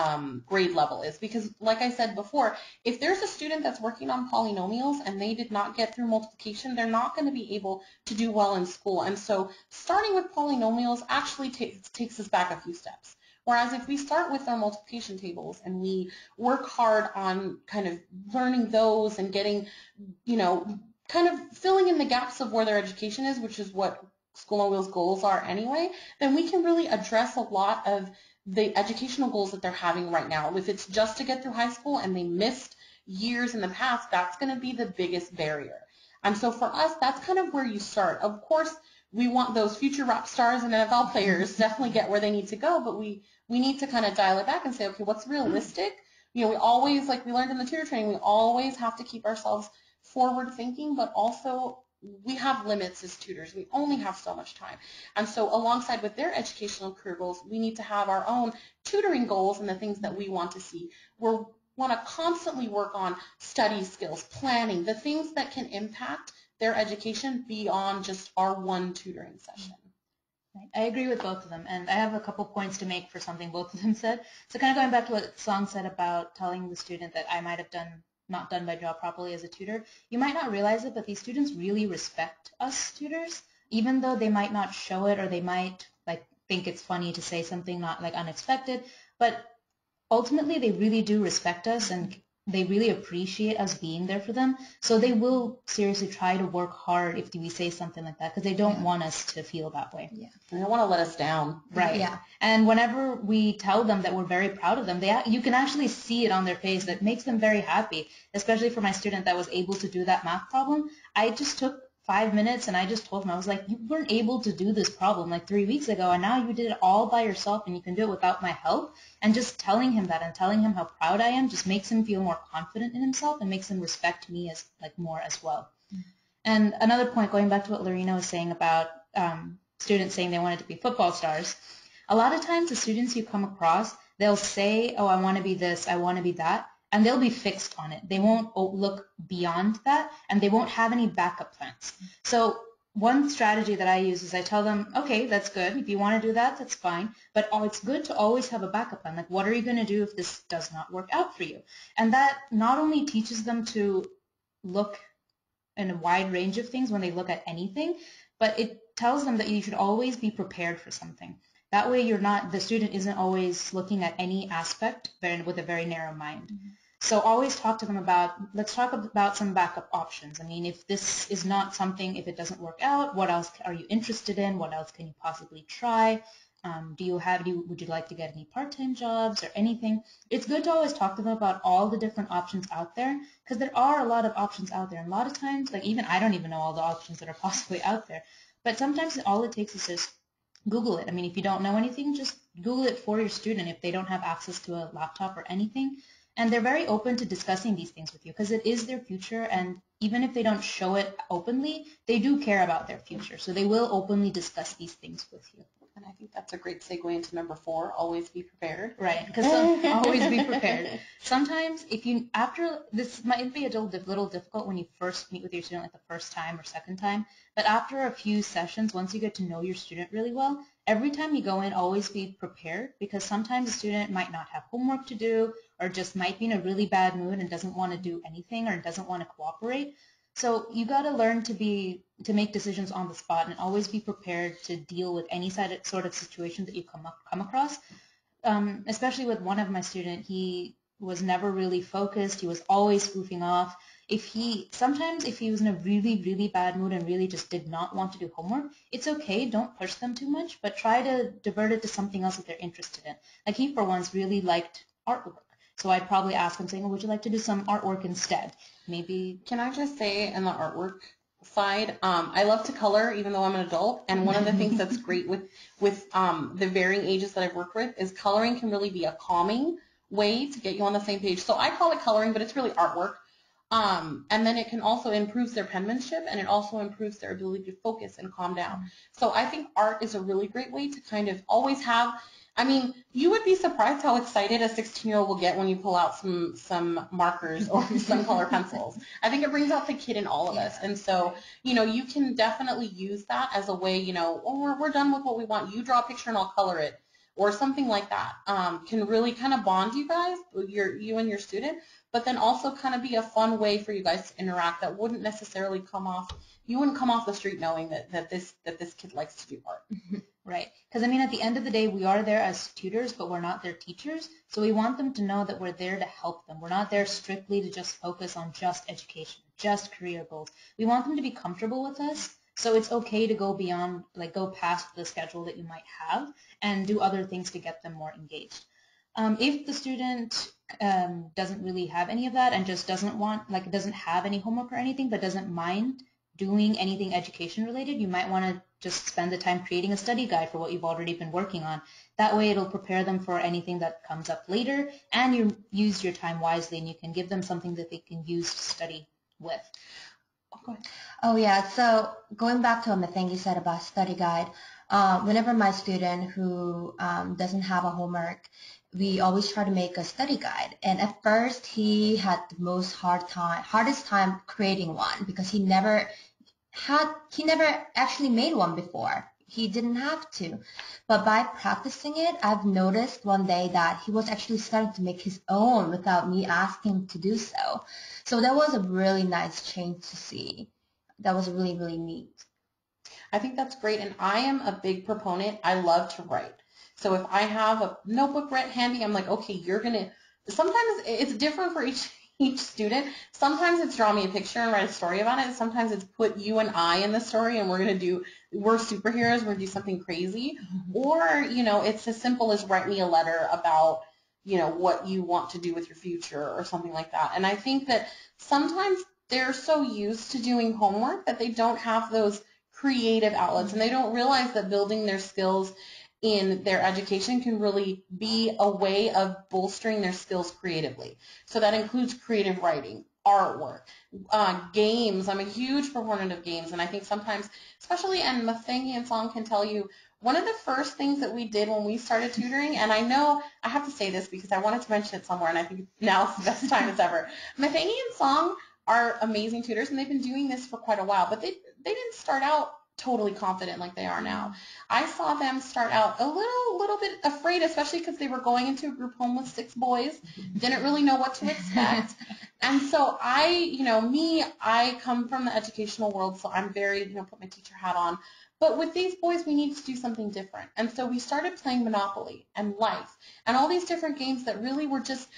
grade level is. Because like I said before, if there's a student that's working on polynomials and they did not get through multiplication, they're not going to be able to do well in school. And so starting with polynomials actually takes us back a few steps. Whereas if we start with our multiplication tables and we work hard on kind of learning those and getting, kind of filling in the gaps of where their education is, which is what School on Wheels goals are anyway, then we can really address a lot of the educational goals that they're having right now. If it's just to get through high school and they missed years in the past, that's going to be the biggest barrier. And so for us, that's kind of where you start. Of course, we want those future rap stars and NFL players to definitely get where they need to go, but we need to kind of dial it back and say, okay, what's realistic? You know, we always, like we learned in the tutor training, we always have to keep ourselves forward thinking, but also we have limits as tutors. We only have so much time. And so alongside with their educational career goals, we need to have our own tutoring goals and the things that we want to see. We want to constantly work on study skills, planning, the things that can impact their education beyond just our one tutoring session. I agree with both of them, and I have a couple points to make for something both of them said. So kind of going back to what Song said about telling the student that I might have not done my job properly as a tutor, you might not realize it, but these students really respect us tutors, even though they might not show it, or they might like think it's funny to say something not like unexpected, but ultimately they really do respect us, and they really appreciate us being there for them. So they will seriously try to work hard if we say something like that, because they don't want us to feel that way. Yeah. They don't want to let us down. Right. Yeah. And whenever we tell them that we're very proud of them, you can actually see it on their face. That makes them very happy, especially for my student that was able to do that math problem. I just took 5 minutes and I just told him, I was like, you weren't able to do this problem like 3 weeks ago, and now you did it all by yourself and you can do it without my help. And just telling him that and telling him how proud I am just makes him feel more confident in himself and makes him respect me as like more as well. And another point, going back to what Lorena was saying about students saying they wanted to be football stars, a lot of times the students you come across, they'll say, oh, I want to be this, I want to be that, and they'll be fixed on it. They won't look beyond that, and they won't have any backup plans. So one strategy that I use is I tell them, okay, that's good. If you want to do that, that's fine. But it's good to always have a backup plan. Like, what are you going to do if this does not work out for you? And that not only teaches them to look in a wide range of things when they look at anything, but it tells them that you should always be prepared for something. That way the student isn't always looking at any aspect with a very narrow mind. Mm-hmm. So always talk to them let's talk about some backup options. I mean, if this is not something, if it doesn't work out, what else are you interested in? What else can you possibly try? Would you like to get any part-time jobs or anything? It's good to always talk to them about all the different options out there, because there are a lot of options out there. And a lot of times, like even I don't even know all the options that are possibly out there. But sometimes all it takes is just Google it. I mean, if you don't know anything, just Google it for your student if they don't have access to a laptop or anything. And they're very open to discussing these things with you because it is their future, and even if they don't show it openly, they do care about their future. So they will openly discuss these things with you. And I think that's a great segue into number 4, always be prepared. Right, because always be prepared. Sometimes this might be a little difficult when you first meet with your student like the first time or second time, but after a few sessions, once you get to know your student really well, every time you go in, always be prepared, because sometimes a student might not have homework to do or just might be in a really bad mood and doesn't want to do anything or doesn't want to cooperate. So you got to learn to make decisions on the spot and always be prepared to deal with any sort of situation that you come across. Especially with one of my students, he was never really focused. He was always goofing off. Sometimes if he was in a really, really bad mood and really just did not want to do homework, it's okay. Don't push them too much, but try to divert it to something else that they're interested in. Like he, for once, really liked artwork. So I'd probably ask him saying, well, would you like to do some artwork instead? Maybe. Can I just say in the artwork side, I love to color even though I'm an adult. And one of the things that's great with the varying ages that I've worked with is coloring can really be a calming way to get you on the same page. So I call it coloring, but it's really artwork. And then it can also improve their penmanship, and it also improves their ability to focus and calm down. So I think art is a really great way to kind of always have, I mean, you would be surprised how excited a 16-year-old will get when you pull out some markers or some color pencils. I think it brings out the kid in all of us. And so, you can definitely use that as a way, oh, we're done with what we want. You draw a picture and I'll color it, or something like that. Can really kind of bond you guys, you and your student, but then also kind of be a fun way for you guys to interact that wouldn't necessarily you wouldn't come off the street knowing that this kid likes to do art. Right. Because, I mean, at the end of the day, we are there as tutors, but we're not their teachers. So we want them to know that we're there to help them. We're not there strictly to just focus on just education, just career goals. We want them to be comfortable with us. So it's okay to go beyond, like go past the schedule that you might have and do other things to get them more engaged. If the student doesn't really have any of that and just doesn't want, like doesn't have any homework or anything, but doesn't mind doing anything education related, you might want to just spend the time creating a study guide for what you've already been working on. That way it'll prepare them for anything that comes up later, and you use your time wisely, and you can give them something that they can use to study with. Oh, go ahead. Oh yeah, so going back to what Mathangi said about study guide, whenever my student who doesn't have a homework, we always try to make a study guide. And at first he had the hardest time creating one because he never actually made one before. He didn't have to. But by practicing it, I've noticed one day that he was actually starting to make his own without me asking him to do so. So that was a really nice change to see. That was really, really neat. I think that's great, and I am a big proponent. I love to write. So if I have a notebook right handy, I'm like, okay, you're going to, sometimes it's different for each student. Sometimes it's draw me a picture and write a story about it. Sometimes it's put you and I in the story and we're superheroes, we're going to do something crazy. Or, it's as simple as write me a letter about, what you want to do with your future or something like that. And I think that sometimes they're so used to doing homework that they don't have those creative outlets and they don't realize that building their skills in their education can really be a way of bolstering their skills creatively. So that includes creative writing, artwork, games. I'm a huge proponent of games, and I think sometimes, especially, and Mathangi and Song can tell you, one of the first things that we did when we started tutoring, and I know I have to say this because I wanted to mention it somewhere, and I think now's the best time as ever. Mathangi and Song are amazing tutors, and they've been doing this for quite a while, but they didn't start out totally confident like they are now. I saw them start out a little bit afraid, especially because they were going into a group home with 6 boys, didn't really know what to expect. And so I come from the educational world, so I'm very, put my teacher hat on. But with these boys, we need to do something different. And so we started playing Monopoly and Life and all these different games that really were just,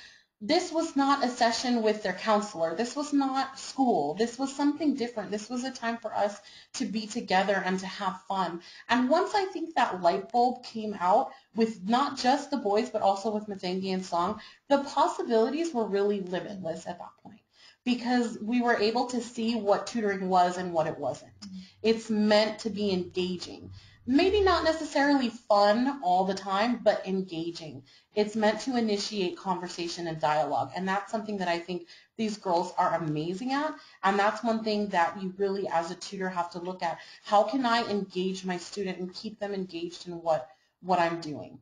this was not a session with their counselor. This was not school. This was something different. This was a time for us to be together and to have fun. And once I think that light bulb came out with not just the boys, but also with Mathangi and Song, the possibilities were really limitless at that point because we were able to see what tutoring was and what it wasn't. It's meant to be engaging. Maybe not necessarily fun all the time, but engaging. It's meant to initiate conversation and dialogue, and that's something that I think these girls are amazing at, and that's one thing that you really, as a tutor, have to look at. How can I engage my student and keep them engaged in what I'm doing?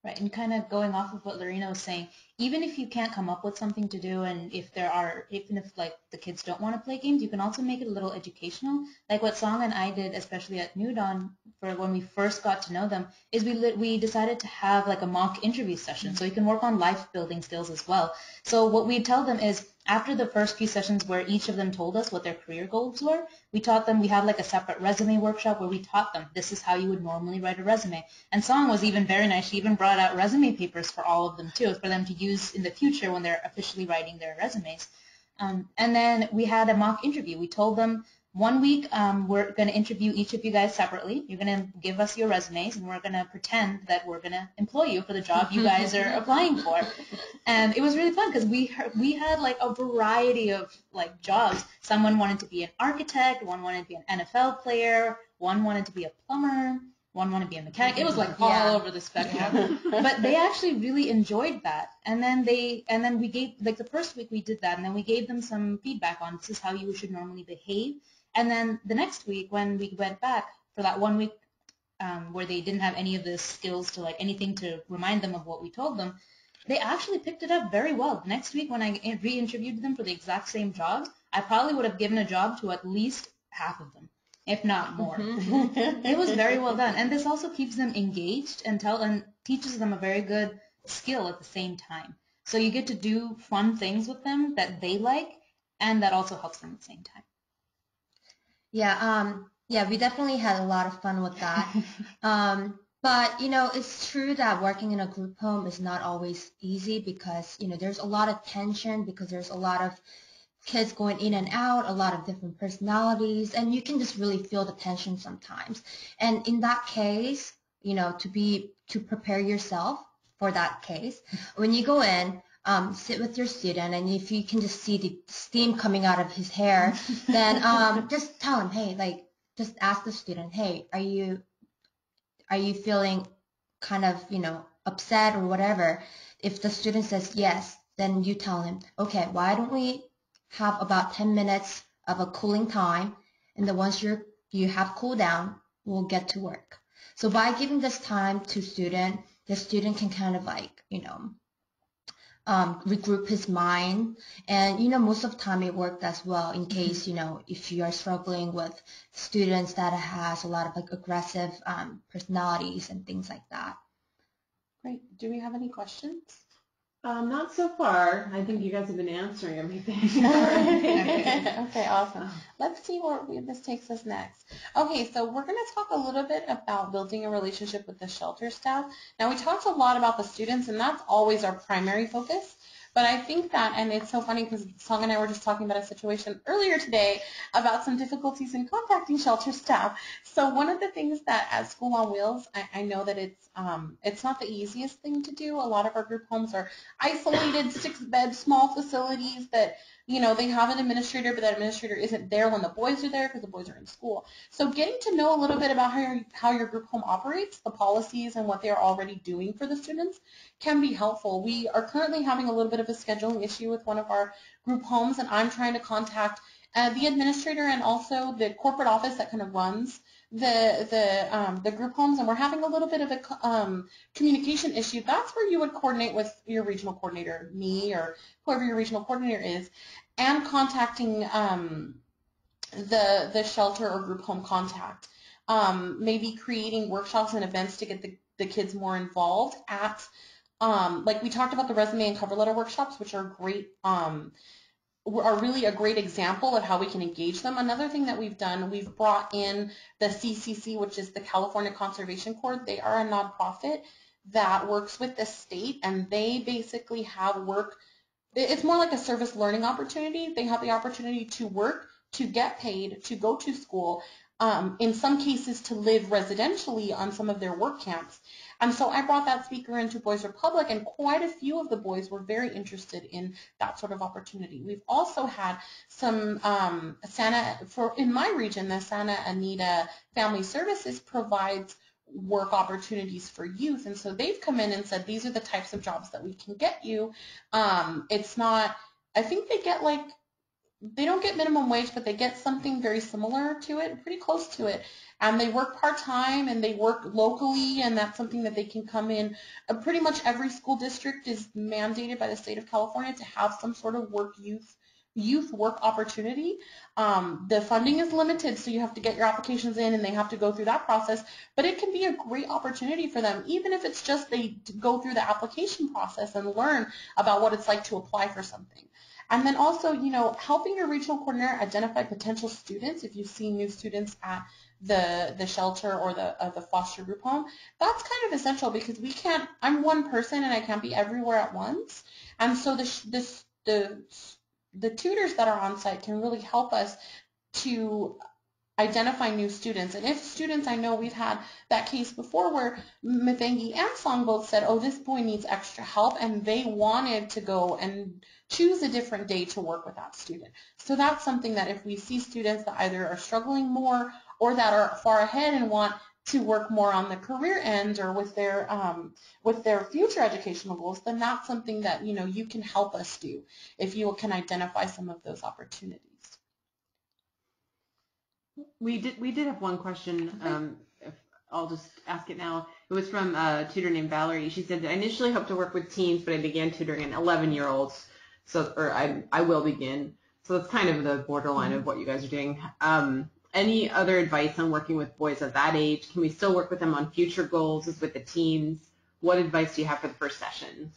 Right, and kind of going off of what Lorena was saying, even if you can't come up with something to do, and even if like the kids don't want to play games, you can also make it a little educational. Like what Song and I did, especially at New Dawn, for when we first got to know them, is we decided to have like a mock interview session, so you can work on life building skills as well. So what we tell them is, after the first few sessions where each of them told us what their career goals were, we had like a separate resume workshop where we taught them this is how you would normally write a resume. And Song was even very nice. She even brought out resume papers for all of them too, for them to use in the future when they're officially writing their resumes. And then we had a mock interview. We told them 1 week we're going to interview each of you guys separately. You're going to give us your resumes, and we're going to pretend that we're going to employ you for the job you guys are applying for. And it was really fun because we had like a variety of like jobs. Someone wanted to be an architect, one wanted to be an NFL player, one wanted to be a plumber, one wanted to be a mechanic. It was like all over the spectrum. But they actually really enjoyed that. And then we gave, like the first week we did that, and then we gave them some feedback on this is how you should normally behave. And then the next week when we went back for that 1 week where they didn't have any of the skills to like anything to remind them of what we told them, they actually picked it up very well. Next week when I re-interviewed them for the exact same job, I probably would have given a job to at least half of them, if not more. It was very well done. And this also keeps them engaged and teaches them a very good skill at the same time. So you get to do fun things with them that they like, and that also helps them at the same time. Yeah, Yeah, we definitely had a lot of fun with that. But, it's true that working in a group home is not always easy because, there's a lot of tension because there's a lot of kids going in and out, a lot of different personalities, and you can just really feel the tension sometimes. And in that case, to prepare yourself for that case, when you go in, sit with your student, and if you can just see the steam coming out of his hair, then just tell him, hey, like, just ask the student, hey, are you feeling kind of, upset or whatever? If the student says yes, then you tell him, okay, why don't we have about 10 minutes of a cooling time, and then once you have cooled down, we'll get to work. So by giving this time to student, the student can kind of like, regroup his mind. And, most of the time it worked as well in case, if you are struggling with students that has a lot of like aggressive personalities and things like that. Great. Do we have any questions? Not so far. I think you guys have been answering everything. Okay, awesome. Let's see where this takes us next. Okay, so we're going to talk a little bit about building a relationship with the shelter staff. Now, we talked a lot about the students, and that's always our primary focus. But I think that, and it's so funny because Song and I were just talking about a situation earlier today about some difficulties in contacting shelter staff. So one of the things that at School on Wheels, I know that it's not the easiest thing to do. A lot of our group homes are isolated 6-bed small facilities that, they have an administrator, but that administrator isn't there when the boys are there because the boys are in school. So getting to know a little bit about how your group home operates, the policies, and what they are already doing for the students can be helpful. We are currently having a little bit of a scheduling issue with one of our group homes, and I'm trying to contact the administrator and also the corporate office that kind of runs the group homes, and we're having a little bit of a communication issue. That's where you would coordinate with your regional coordinator, me, or whoever your regional coordinator is, and contacting the shelter or group home contact. Maybe creating workshops and events to get the kids more involved at, like we talked about the resume and cover letter workshops, which are great, are really a great example of how we can engage them. Another thing that we've done, we've brought in the CCC, which is the California Conservation Corps. They are a nonprofit that works with the state, and they basically have work. It's more like a service learning opportunity. They have the opportunity to work, to get paid, to go to school, in some cases to live residentially on some of their work camps. And so I brought that speaker into Boys Republic, and quite a few of the boys were very interested in that sort of opportunity. We've also had some in my region, the Santa Anita Family Services provides work opportunities for youth, and so they've come in and said, these are the types of jobs that we can get you. It's not, I think they don't get minimum wage, but they get something very similar to it, pretty close to it. And they work part-time and they work locally, and that's something that they can come in. Pretty much every school district is mandated by the state of California to have some sort of youth work opportunity. The funding is limited, so you have to get your applications in and they have to go through that process, but it can be a great opportunity for them, even if it's just they go through the application process and learn about what it's like to apply for something. And then also, helping your regional coordinator identify potential students. If you see new students at the shelter or the foster group home, that's kind of essential because I'm one person and I can't be everywhere at once. And so the tutors that are on site can really help us to identify new students. And if students, I know we've had that case before where Mathangi and Song both said, oh, this boy needs extra help, and they wanted to go and choose a different day to work with that student. So that's something that if we see students that either are struggling more or that are far ahead and want to work more on the career end or with their future educational goals, then that's something that you can help us do if you can identify some of those opportunities. We did have one question. If I'll just ask it now. It was from a tutor named Valerie. She said, I initially hoped to work with teens, but I began tutoring an 11-year-olds. I will begin. So that's kind of the borderline of what you guys are doing. Any other advice on working with boys at that age? Can we still work with them on future goals as with the teens? What advice do you have for the first session?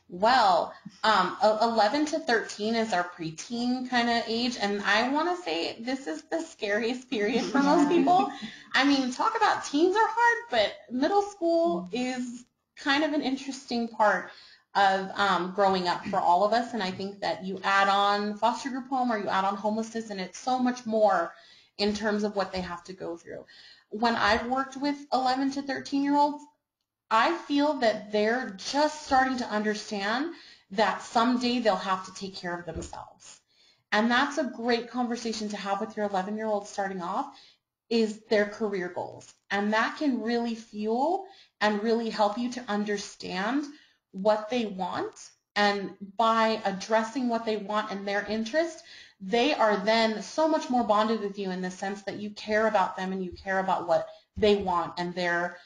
Well, 11 to 13 is our preteen kind of age, and I want to say this is the scariest period for most people. I mean, talk about teens are hard, but middle school is kind of an interesting part of growing up for all of us, and I think that you add on foster group home or you add on homelessness, and it's so much more in terms of what they have to go through. When I've worked with 11 to 13-year-olds, I feel that they're just starting to understand that someday they'll have to take care of themselves. And that's a great conversation to have with your 11-year-old starting off, is their career goals. And that can really fuel and really help you to understand what they want. And by addressing what they want and their interest, they are then so much more bonded with you in the sense that you care about them and you care about what they want and their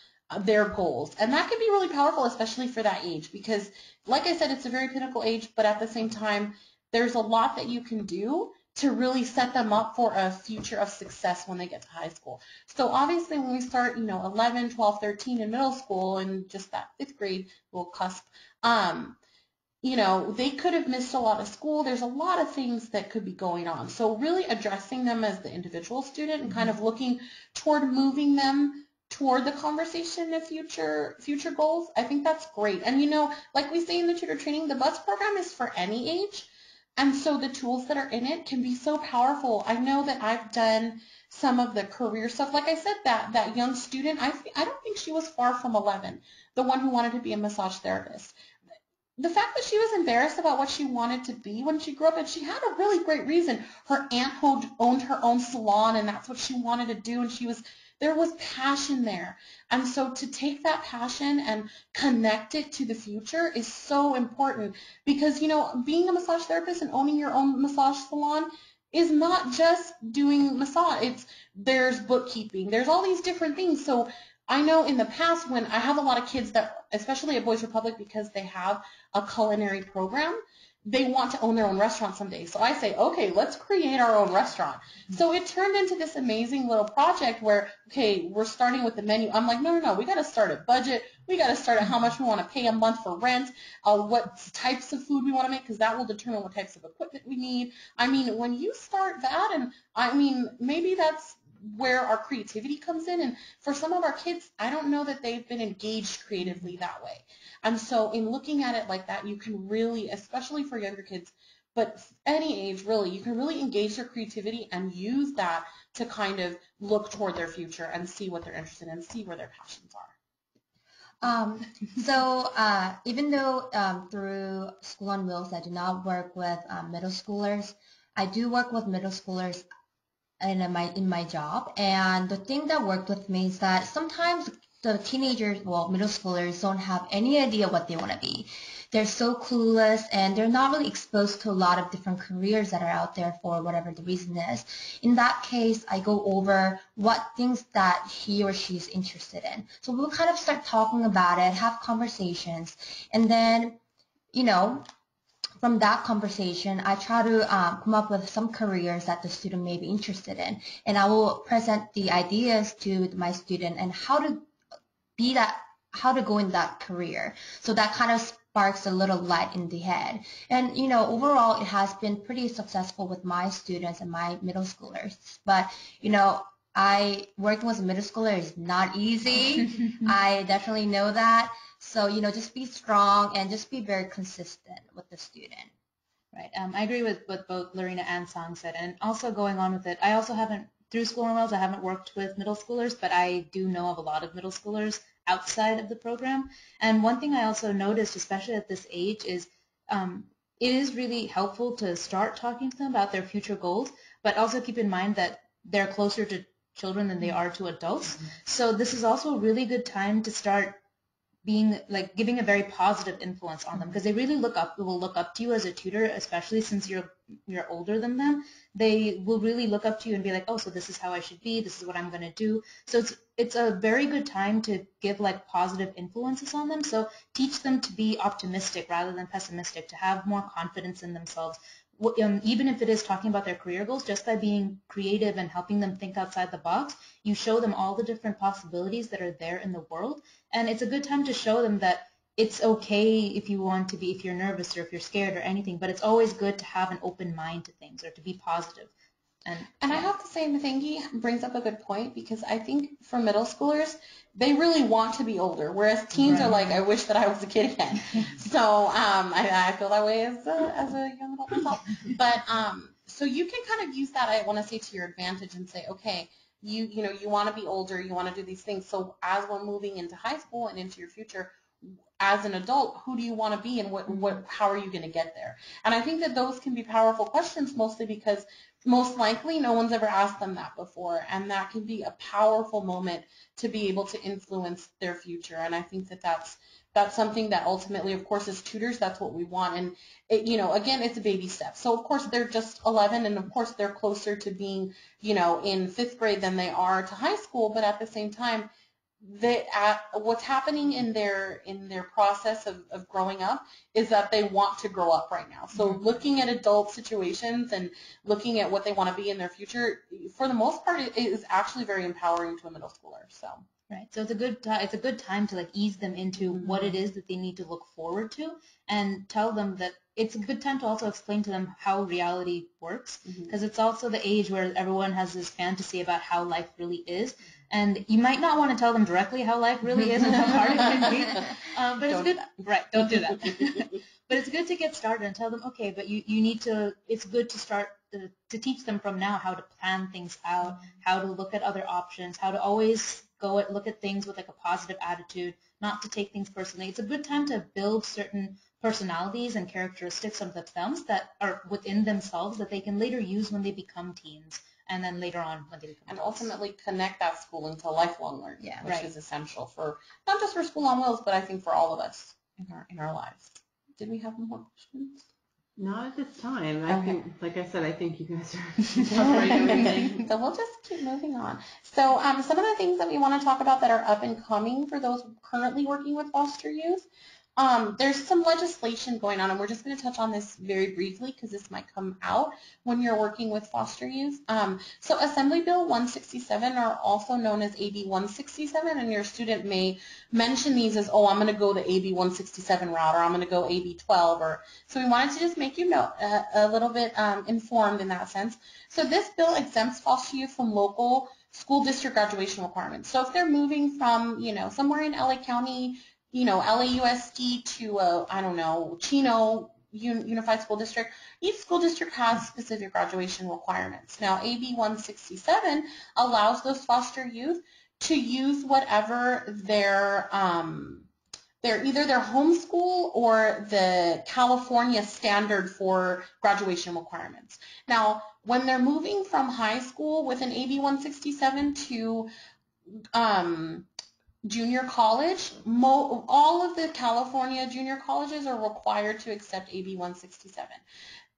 goals. And that can be really powerful, especially for that age, because like I said, it's a very pinnacle age, but at the same time, there's a lot that you can do to really set them up for a future of success when they get to high school. So obviously when we start, 11, 12, 13 in middle school and just that 5th grade little cusp, they could have missed a lot of school. There's a lot of things that could be going on. So really addressing them as the individual student and kind of looking toward moving them toward the conversation of future goals, I think that's great. And like we say in the tutor training, the BUTS program is for any age. And so the tools that are in it can be so powerful. I know that I've done some of the career stuff. Like I said, that young student, I don't think she was far from 11, the one who wanted to be a massage therapist. The fact that she was embarrassed about what she wanted to be when she grew up, and she had a really great reason. Her aunt owned her own salon, and that's what she wanted to do, and there was passion there. And so to take that passion and connect it to the future is so important, because, being a massage therapist and owning your own massage salon is not just doing massage. There's bookkeeping. There's all these different things. So I know in the past when I have a lot of kids that, especially at Boys Republic, because they have a culinary program, they want to own their own restaurant someday. So I say, okay, let's create our own restaurant. So it turned into this amazing little project where, okay, we're starting with the menu. I'm like, no, we got to start at budget. We got to start at how much we want to pay a month for rent, what types of food we want to make, because that will determine what types of equipment we need. I mean, when you start that, and I mean, maybe that's where our creativity comes in. And for some of our kids, I don't know that they've been engaged creatively that way. And so in looking at it like that, you can really, especially for younger kids, but any age really, you can really engage their creativity and use that to kind of look toward their future and see what they're interested in and see where their passions are. Even though through School on Wheels I do not work with middle schoolers, I do work with middle schoolers in my job. And the thing that worked with me is that sometimes the teenagers, middle schoolers, don't have any idea what they want to be. They're so clueless, and they're not really exposed to a lot of different careers that are out there for whatever the reason is. In that case, I go over what things that he or she is interested in. So we'll kind of start talking about it, have conversations, and then, from that conversation, I try to come up with some careers that the student may be interested in, and I will present the ideas to my student and how to go in that career. So that kind of sparks a little light in the head. And, overall, it has been pretty successful with my students and my middle schoolers. But, working with a middle schooler is not easy. I definitely know that. So, just be strong and just be very consistent with the student. Right. I agree with what both Lorena and Song said. And also going on with it, I also haven't, through School on Wheels, I haven't worked with middle schoolers, but I do know of a lot of middle schoolers outside of the program. And one thing I also noticed, especially at this age, is it is really helpful to start talking to them about their future goals, but also keep in mind that they're closer to children than they are to adults. So this is also a really good time to start giving a very positive influence on them, because they really will look up to you as a tutor, especially since you're older than them. They will really look up to you and be like, oh, so this is how I should be, this is what I'm going to do. So it's a very good time to give positive influences on them. So teach them to be optimistic rather than pessimistic, to have more confidence in themselves. Even if it is talking about their career goals, just by being creative and helping them think outside the box, you show them all the different possibilities that are there in the world. And it's a good time to show them that it's okay if you want to be, if you're nervous or if you're scared or anything, but it's always good to have an open mind to things or to be positive. And I have to say, Mathangi brings up a good point, because I think for middle schoolers, they really want to be older, whereas teens are like, I wish that I was a kid again. So I feel that way as a young adult myself. But so you can kind of use that, I want to say, to your advantage and say, okay, you know, you want to be older, you want to do these things. So as we're moving into high school and into your future, as an adult, who do you want to be, and how are you going to get there? And I think that those can be powerful questions, mostly because most likely no one's ever asked them that before, and that can be a powerful moment to be able to influence their future. And I think that that's something that ultimately, of course, as tutors, that's what we want. And it, you know, again, it's a baby step. So of course they're just 11, and of course they're closer to being, you know, in 5th grade than they are to high school. But at the same time, what's happening in their process of growing up is that they want to grow up right now. So looking at adult situations and looking at what they want to be in their future, for the most part, it is actually very empowering to a middle schooler. So. Right. So it's a good time to like ease them into what it is that they need to look forward to, and tell them that it's a good time to also explain to them how reality works, because it's also the age where everyone has this fantasy about how life really is. And you might not want to tell them directly how life really is and how hard it can be, but it's good. Right, don't do that. But it's good to get started and tell them, okay, but you need to, it's good to start to teach them from now how to plan things out, how to look at other options, how to always look at things with like a positive attitude, not to take things personally. It's a good time to build certain personalities and characteristics of themselves that are within themselves that they can later use when they become teens, and then later on when they become and adults. Ultimately connect that school into lifelong learning, which right. is essential for not just for School on Wheels, but I think for all of us in our lives. Did we have more questions? Not at this time. I Okay. think, like I said, I think you guys are covering everything. So we'll just keep moving on. So some of the things that we want to talk about that are up and coming for those currently working with foster youth. There's some legislation going on, and we're just going to touch on this very briefly because this might come out when you're working with foster youth. So Assembly Bill 167 are also known as AB 167, and your student may mention these as, oh, I'm going to go the AB 167 route, or I'm going to go AB 12. So we wanted to just make you know a little bit informed in that sense. So this bill exempts foster youth from local school district graduation requirements. So if they're moving from, you know, somewhere in LA County, you know, LAUSD to, I don't know, Chino Unified School District, each school district has specific graduation requirements. Now, AB 167 allows those foster youth to use whatever their either their home school or the California standard for graduation requirements. Now, when they're moving from high school with an AB 167 to junior college, all of the California junior colleges are required to accept AB 167.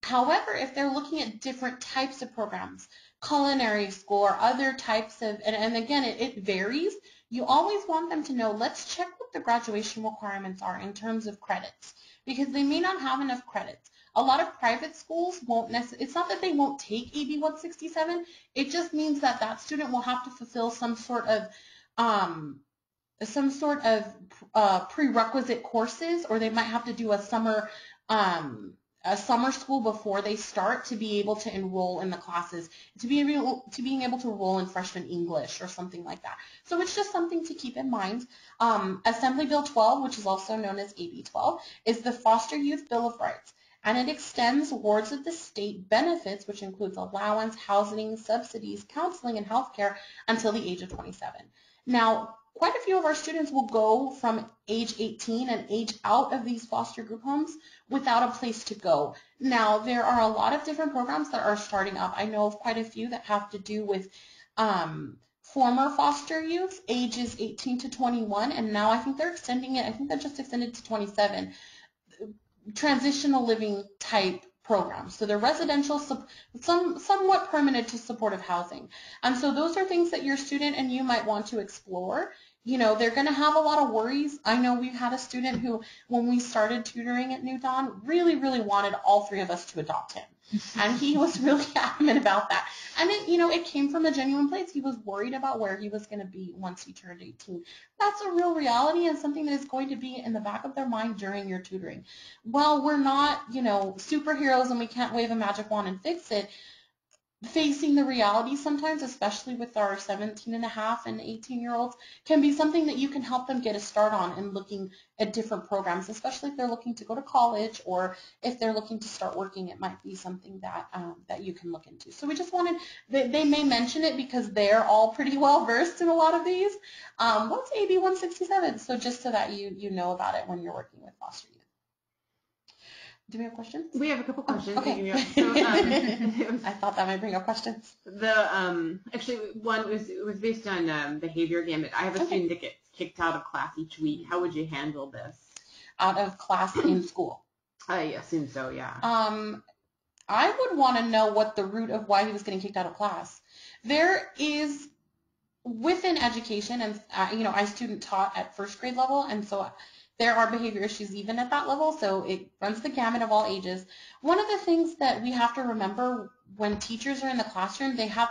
However, if they're looking at different types of programs, culinary school or other types of, and again, it varies, you always want them to know, let's check what the graduation requirements are in terms of credits, because they may not have enough credits. A lot of private schools won't necessarily, it's not that they won't take AB 167, it just means that that student will have to fulfill some sort of prerequisite courses, or they might have to do a summer school before they start to be able to enroll in the classes, to being able to enroll in freshman English or something like that. So it's just something to keep in mind. Assembly Bill 12, which is also known as AB 12, is the Foster Youth Bill of Rights, and it extends wards of the state benefits, which includes allowance, housing, subsidies, counseling, and health care until the age of 27. Now, quite a few of our students will go from age 18 and age out of these foster group homes without a place to go. Now, there are a lot of different programs that are starting up. I know of quite a few that have to do with former foster youth, ages 18 to 21, and now I think they're extending it. I think that just extended to 27. Transitional living type programs. So they're residential, somewhat permanent to supportive housing. And so those are things that your student and you might want to explore. You know, they're going to have a lot of worries. I know we've had a student who, when we started tutoring at New Dawn, really, really wanted all three of us to adopt him. And he was really adamant about that. And it came from a genuine place. He was worried about where he was going to be once he turned 18. That's a real reality and something that is going to be in the back of their mind during your tutoring. Well, we're not, superheroes and we can't wave a magic wand and fix it. Facing the reality sometimes, especially with our 17 and a half and 18-year-olds, can be something that you can help them get a start on in looking at different programs, especially if they're looking to go to college or if they're looking to start working. It might be something that that you can look into. So we just wanted, they may mention it because they're all pretty well versed in a lot of these. What's AB 167? So just so that you know about it when you're working with foster youth. Do we have questions? We have a couple questions. Okay. So, I thought that might bring up questions. Actually, one was based on behavior gamut. I have a student that gets kicked out of class each week. How would you handle this? Out of class in school? I assume so, yeah. I would want to know what the root of why he was getting kicked out of class. There is, within education, and I student taught at first grade level, and so there are behavior issues even at that level, so it runs the gamut of all ages. One of the things that we have to remember when teachers are in the classroom, they have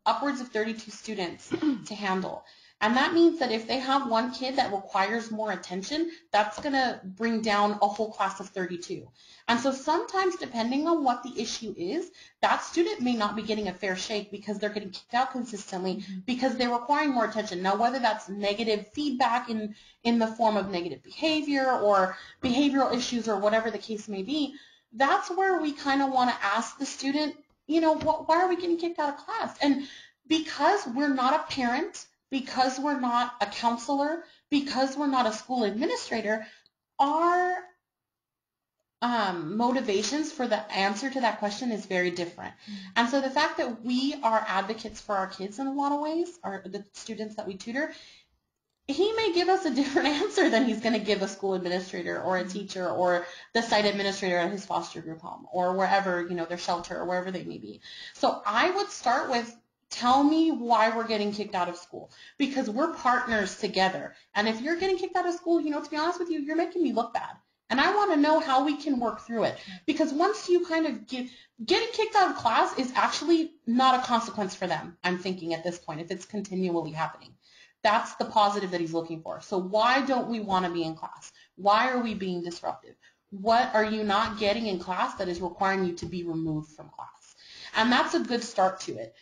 upwards of 32 students to handle. And that means that if they have one kid that requires more attention, that's going to bring down a whole class of 32. And so sometimes, depending on what the issue is, that student may not be getting a fair shake because they're getting kicked out consistently because they're requiring more attention. Now, whether that's negative feedback in the form of negative behavior or behavioral issues or whatever the case may be, that's where we kind of want to ask the student, why are we getting kicked out of class? And because we're not a parent, because we're not a counselor, because we're not a school administrator, our motivations for the answer to that question is very different. And so the fact that we are advocates for our kids in a lot of ways, or the students that we tutor, he may give us a different answer than he's going to give a school administrator or a teacher or the site administrator at his foster group home or wherever, their shelter or wherever they may be. So I would start with, tell me why we're getting kicked out of school, because we're partners together. And if you're getting kicked out of school, to be honest with you, you're making me look bad. And I want to know how we can work through it. Because once you kind of getting kicked out of class is actually not a consequence for them, I'm thinking at this point, if it's continually happening. That's the positive that he's looking for. So why don't we want to be in class? Why are we being disruptive? What are you not getting in class that is requiring you to be removed from class? And that's a good start to it.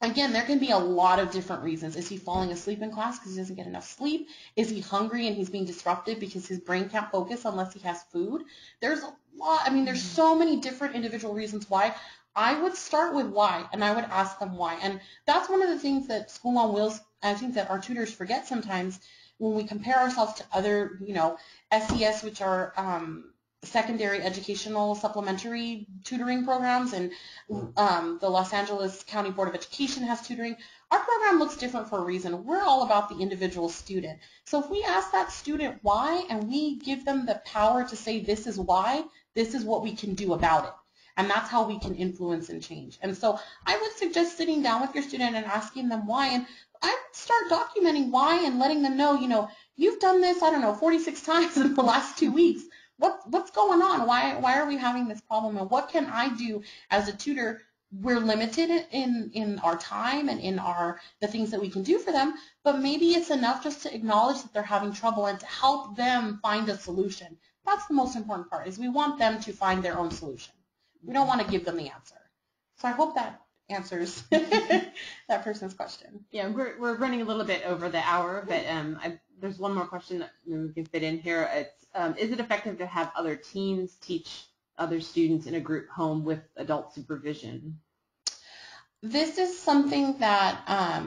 Again, there can be a lot of different reasons. Is he falling asleep in class because he doesn't get enough sleep? Is he hungry and he's being disruptive because his brain can't focus unless he has food? There's a lot. There's so many different individual reasons why. I would start with why, and I would ask them why. And that's one of the things that School on Wheels, I think that our tutors forget sometimes when we compare ourselves to other, SES, which are secondary educational supplementary tutoring programs, and the Los Angeles County Board of Education has tutoring. Our program looks different for a reason. We're all about the individual student. So if we ask that student why and we give them the power to say this is why, this is what we can do about it. And that's how we can influence and change. And so I would suggest sitting down with your student and asking them why. And I would start documenting why and letting them know, you've done this, 46 times in the last 2 weeks. What's going on? Why are we having this problem? And what can I do as a tutor? We're limited in our time and in the things that we can do for them, but maybe it's enough just to acknowledge that they're having trouble and to help them find a solution. That's the most important part, is we want them to find their own solution. We don't want to give them the answer. So I hope that answers that person's question. Yeah, we're running a little bit over the hour, but there's one more question that we can fit in here. It's, is it effective to have other teens teach other students in a group home with adult supervision? This is something that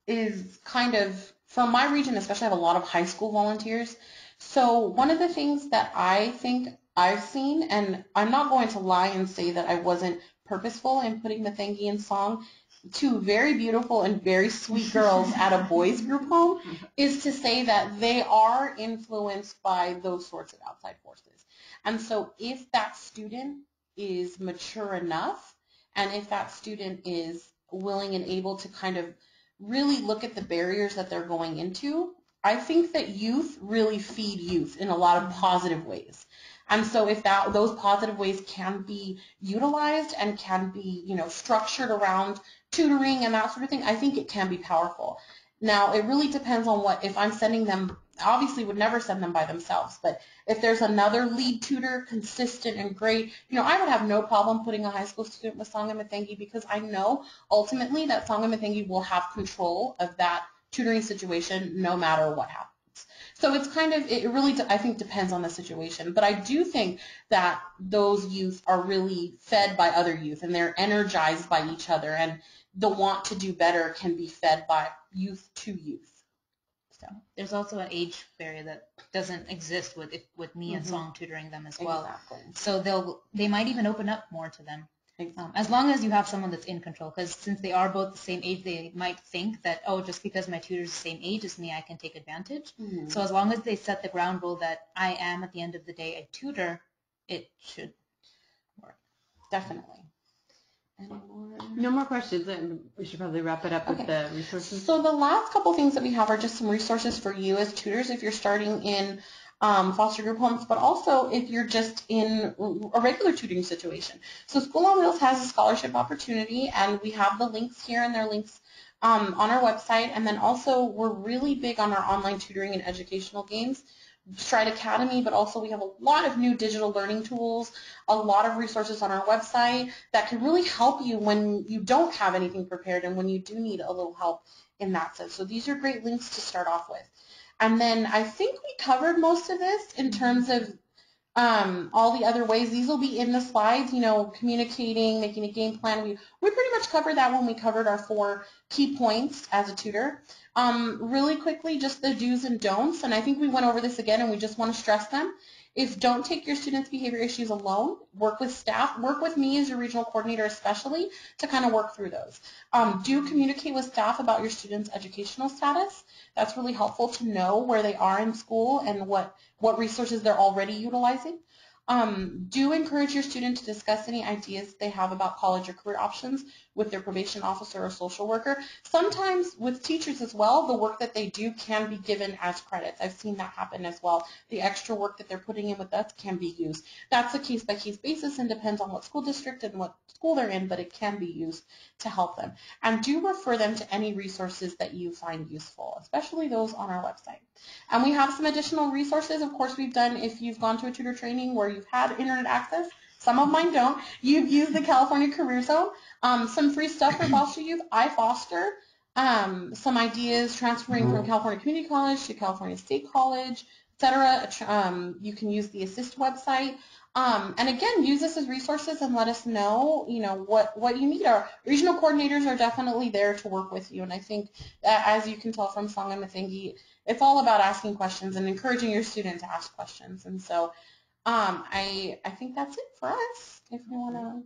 is kind of, from my region especially, I have a lot of high school volunteers. So one of the things that I think I've seen, and I'm not going to lie and say that I wasn't purposeful in putting Mathangi in song, two very beautiful and very sweet girls at a boys group home, is to say that they are influenced by those sorts of outside forces. And so if that student is mature enough, and if that student is willing and able to kind of really look at the barriers that they're going into, I think that youth really feed youth in a lot of positive ways. And so if those positive ways can be utilized and can be, structured around tutoring and that sort of thing, I think it can be powerful. Now, it really depends on if I'm sending them, obviously would never send them by themselves, but if there's another lead tutor, consistent and great, I would have no problem putting a high school student with Song and Mathangi, because I know ultimately that Song and Mathangi will have control of that tutoring situation no matter what happens. So it's it really, I think, depends on the situation. But I do think that those youth are really fed by other youth, and they're energized by each other, and the want to do better can be fed by youth to youth. So there's also an age barrier that doesn't exist with me and Song tutoring them as well. Exactly. So they might even open up more to them. Exactly. As long as you have someone that's in control, because since they are both the same age, they might think that, oh, just because my tutor's the same age as me, I can take advantage. Mm-hmm. So as long as they set the ground rule that I am, at the end of the day, a tutor, it should work. Definitely. No more questions, and we should probably wrap it up with the resources. So the last couple things that we have are just some resources for you as tutors if you're starting in foster group homes, but also if you're just in a regular tutoring situation. So School on Wheels has a scholarship opportunity, and we have the links here, and they're links on our website. And then also we're really big on our online tutoring and educational games. Stride Academy, but also we have a lot of new digital learning tools, a lot of resources on our website that can really help you when you don't have anything prepared and when you do need a little help in that sense. So these are great links to start off with. And then I think we covered most of this in terms of all the other ways. These will be in the slides, communicating, making a game plan. We pretty much covered that when we covered our 4 key points as a tutor. Really quickly, just the do's and don'ts, and I think we went over this again, and we just want to stress them. Don't take your students' behavior issues alone. Work with staff. Work with me as your regional coordinator especially to kind of work through those. Do communicate with staff about your students' educational status. That's really helpful to know where they are in school and what resources they're already utilizing. Do encourage your student to discuss any ideas they have about college or career options with their probation officer or social worker. Sometimes with teachers as well, the work that they do can be given as credits. I've seen that happen as well. The extra work that they're putting in with us can be used. That's a case-by-case basis and depends on what school district and what school they're in, but it can be used to help them. And do refer them to any resources that you find useful, especially those on our website. And we have some additional resources. Of course, we've done, if you've gone to a tutor training where you've had internet access, some of mine don't, you've used the California Career Zone. Some free stuff for foster youth. I foster. Some ideas transferring from California Community College to California State College, etc. You can use the Assist website. And again, use this as resources and let us know, what you need. Our regional coordinators are definitely there to work with you. And I think that, as you can tell from Song and Mathangi, it's all about asking questions and encouraging your student to ask questions. And so I think that's it for us. If you want to,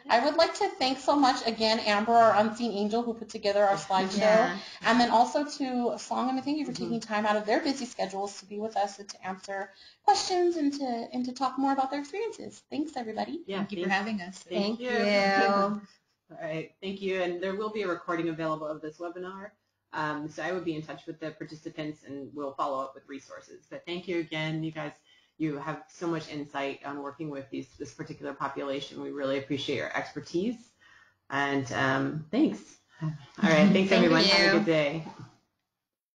I would like to thank so much again Amber, our unseen angel, who put together our slideshow, and then also to Song and Mathangi for taking time out of their busy schedules to be with us and to answer questions and to talk more about their experiences. Thanks, everybody. Yeah, thank you for having us. Thank you. All right, thank you. And there will be a recording available of this webinar. So I would be in touch with the participants, and we'll follow up with resources. But thank you again, you guys. You have so much insight on working with this particular population. We really appreciate your expertise. And thanks. All right, thanks everyone. Have a good day.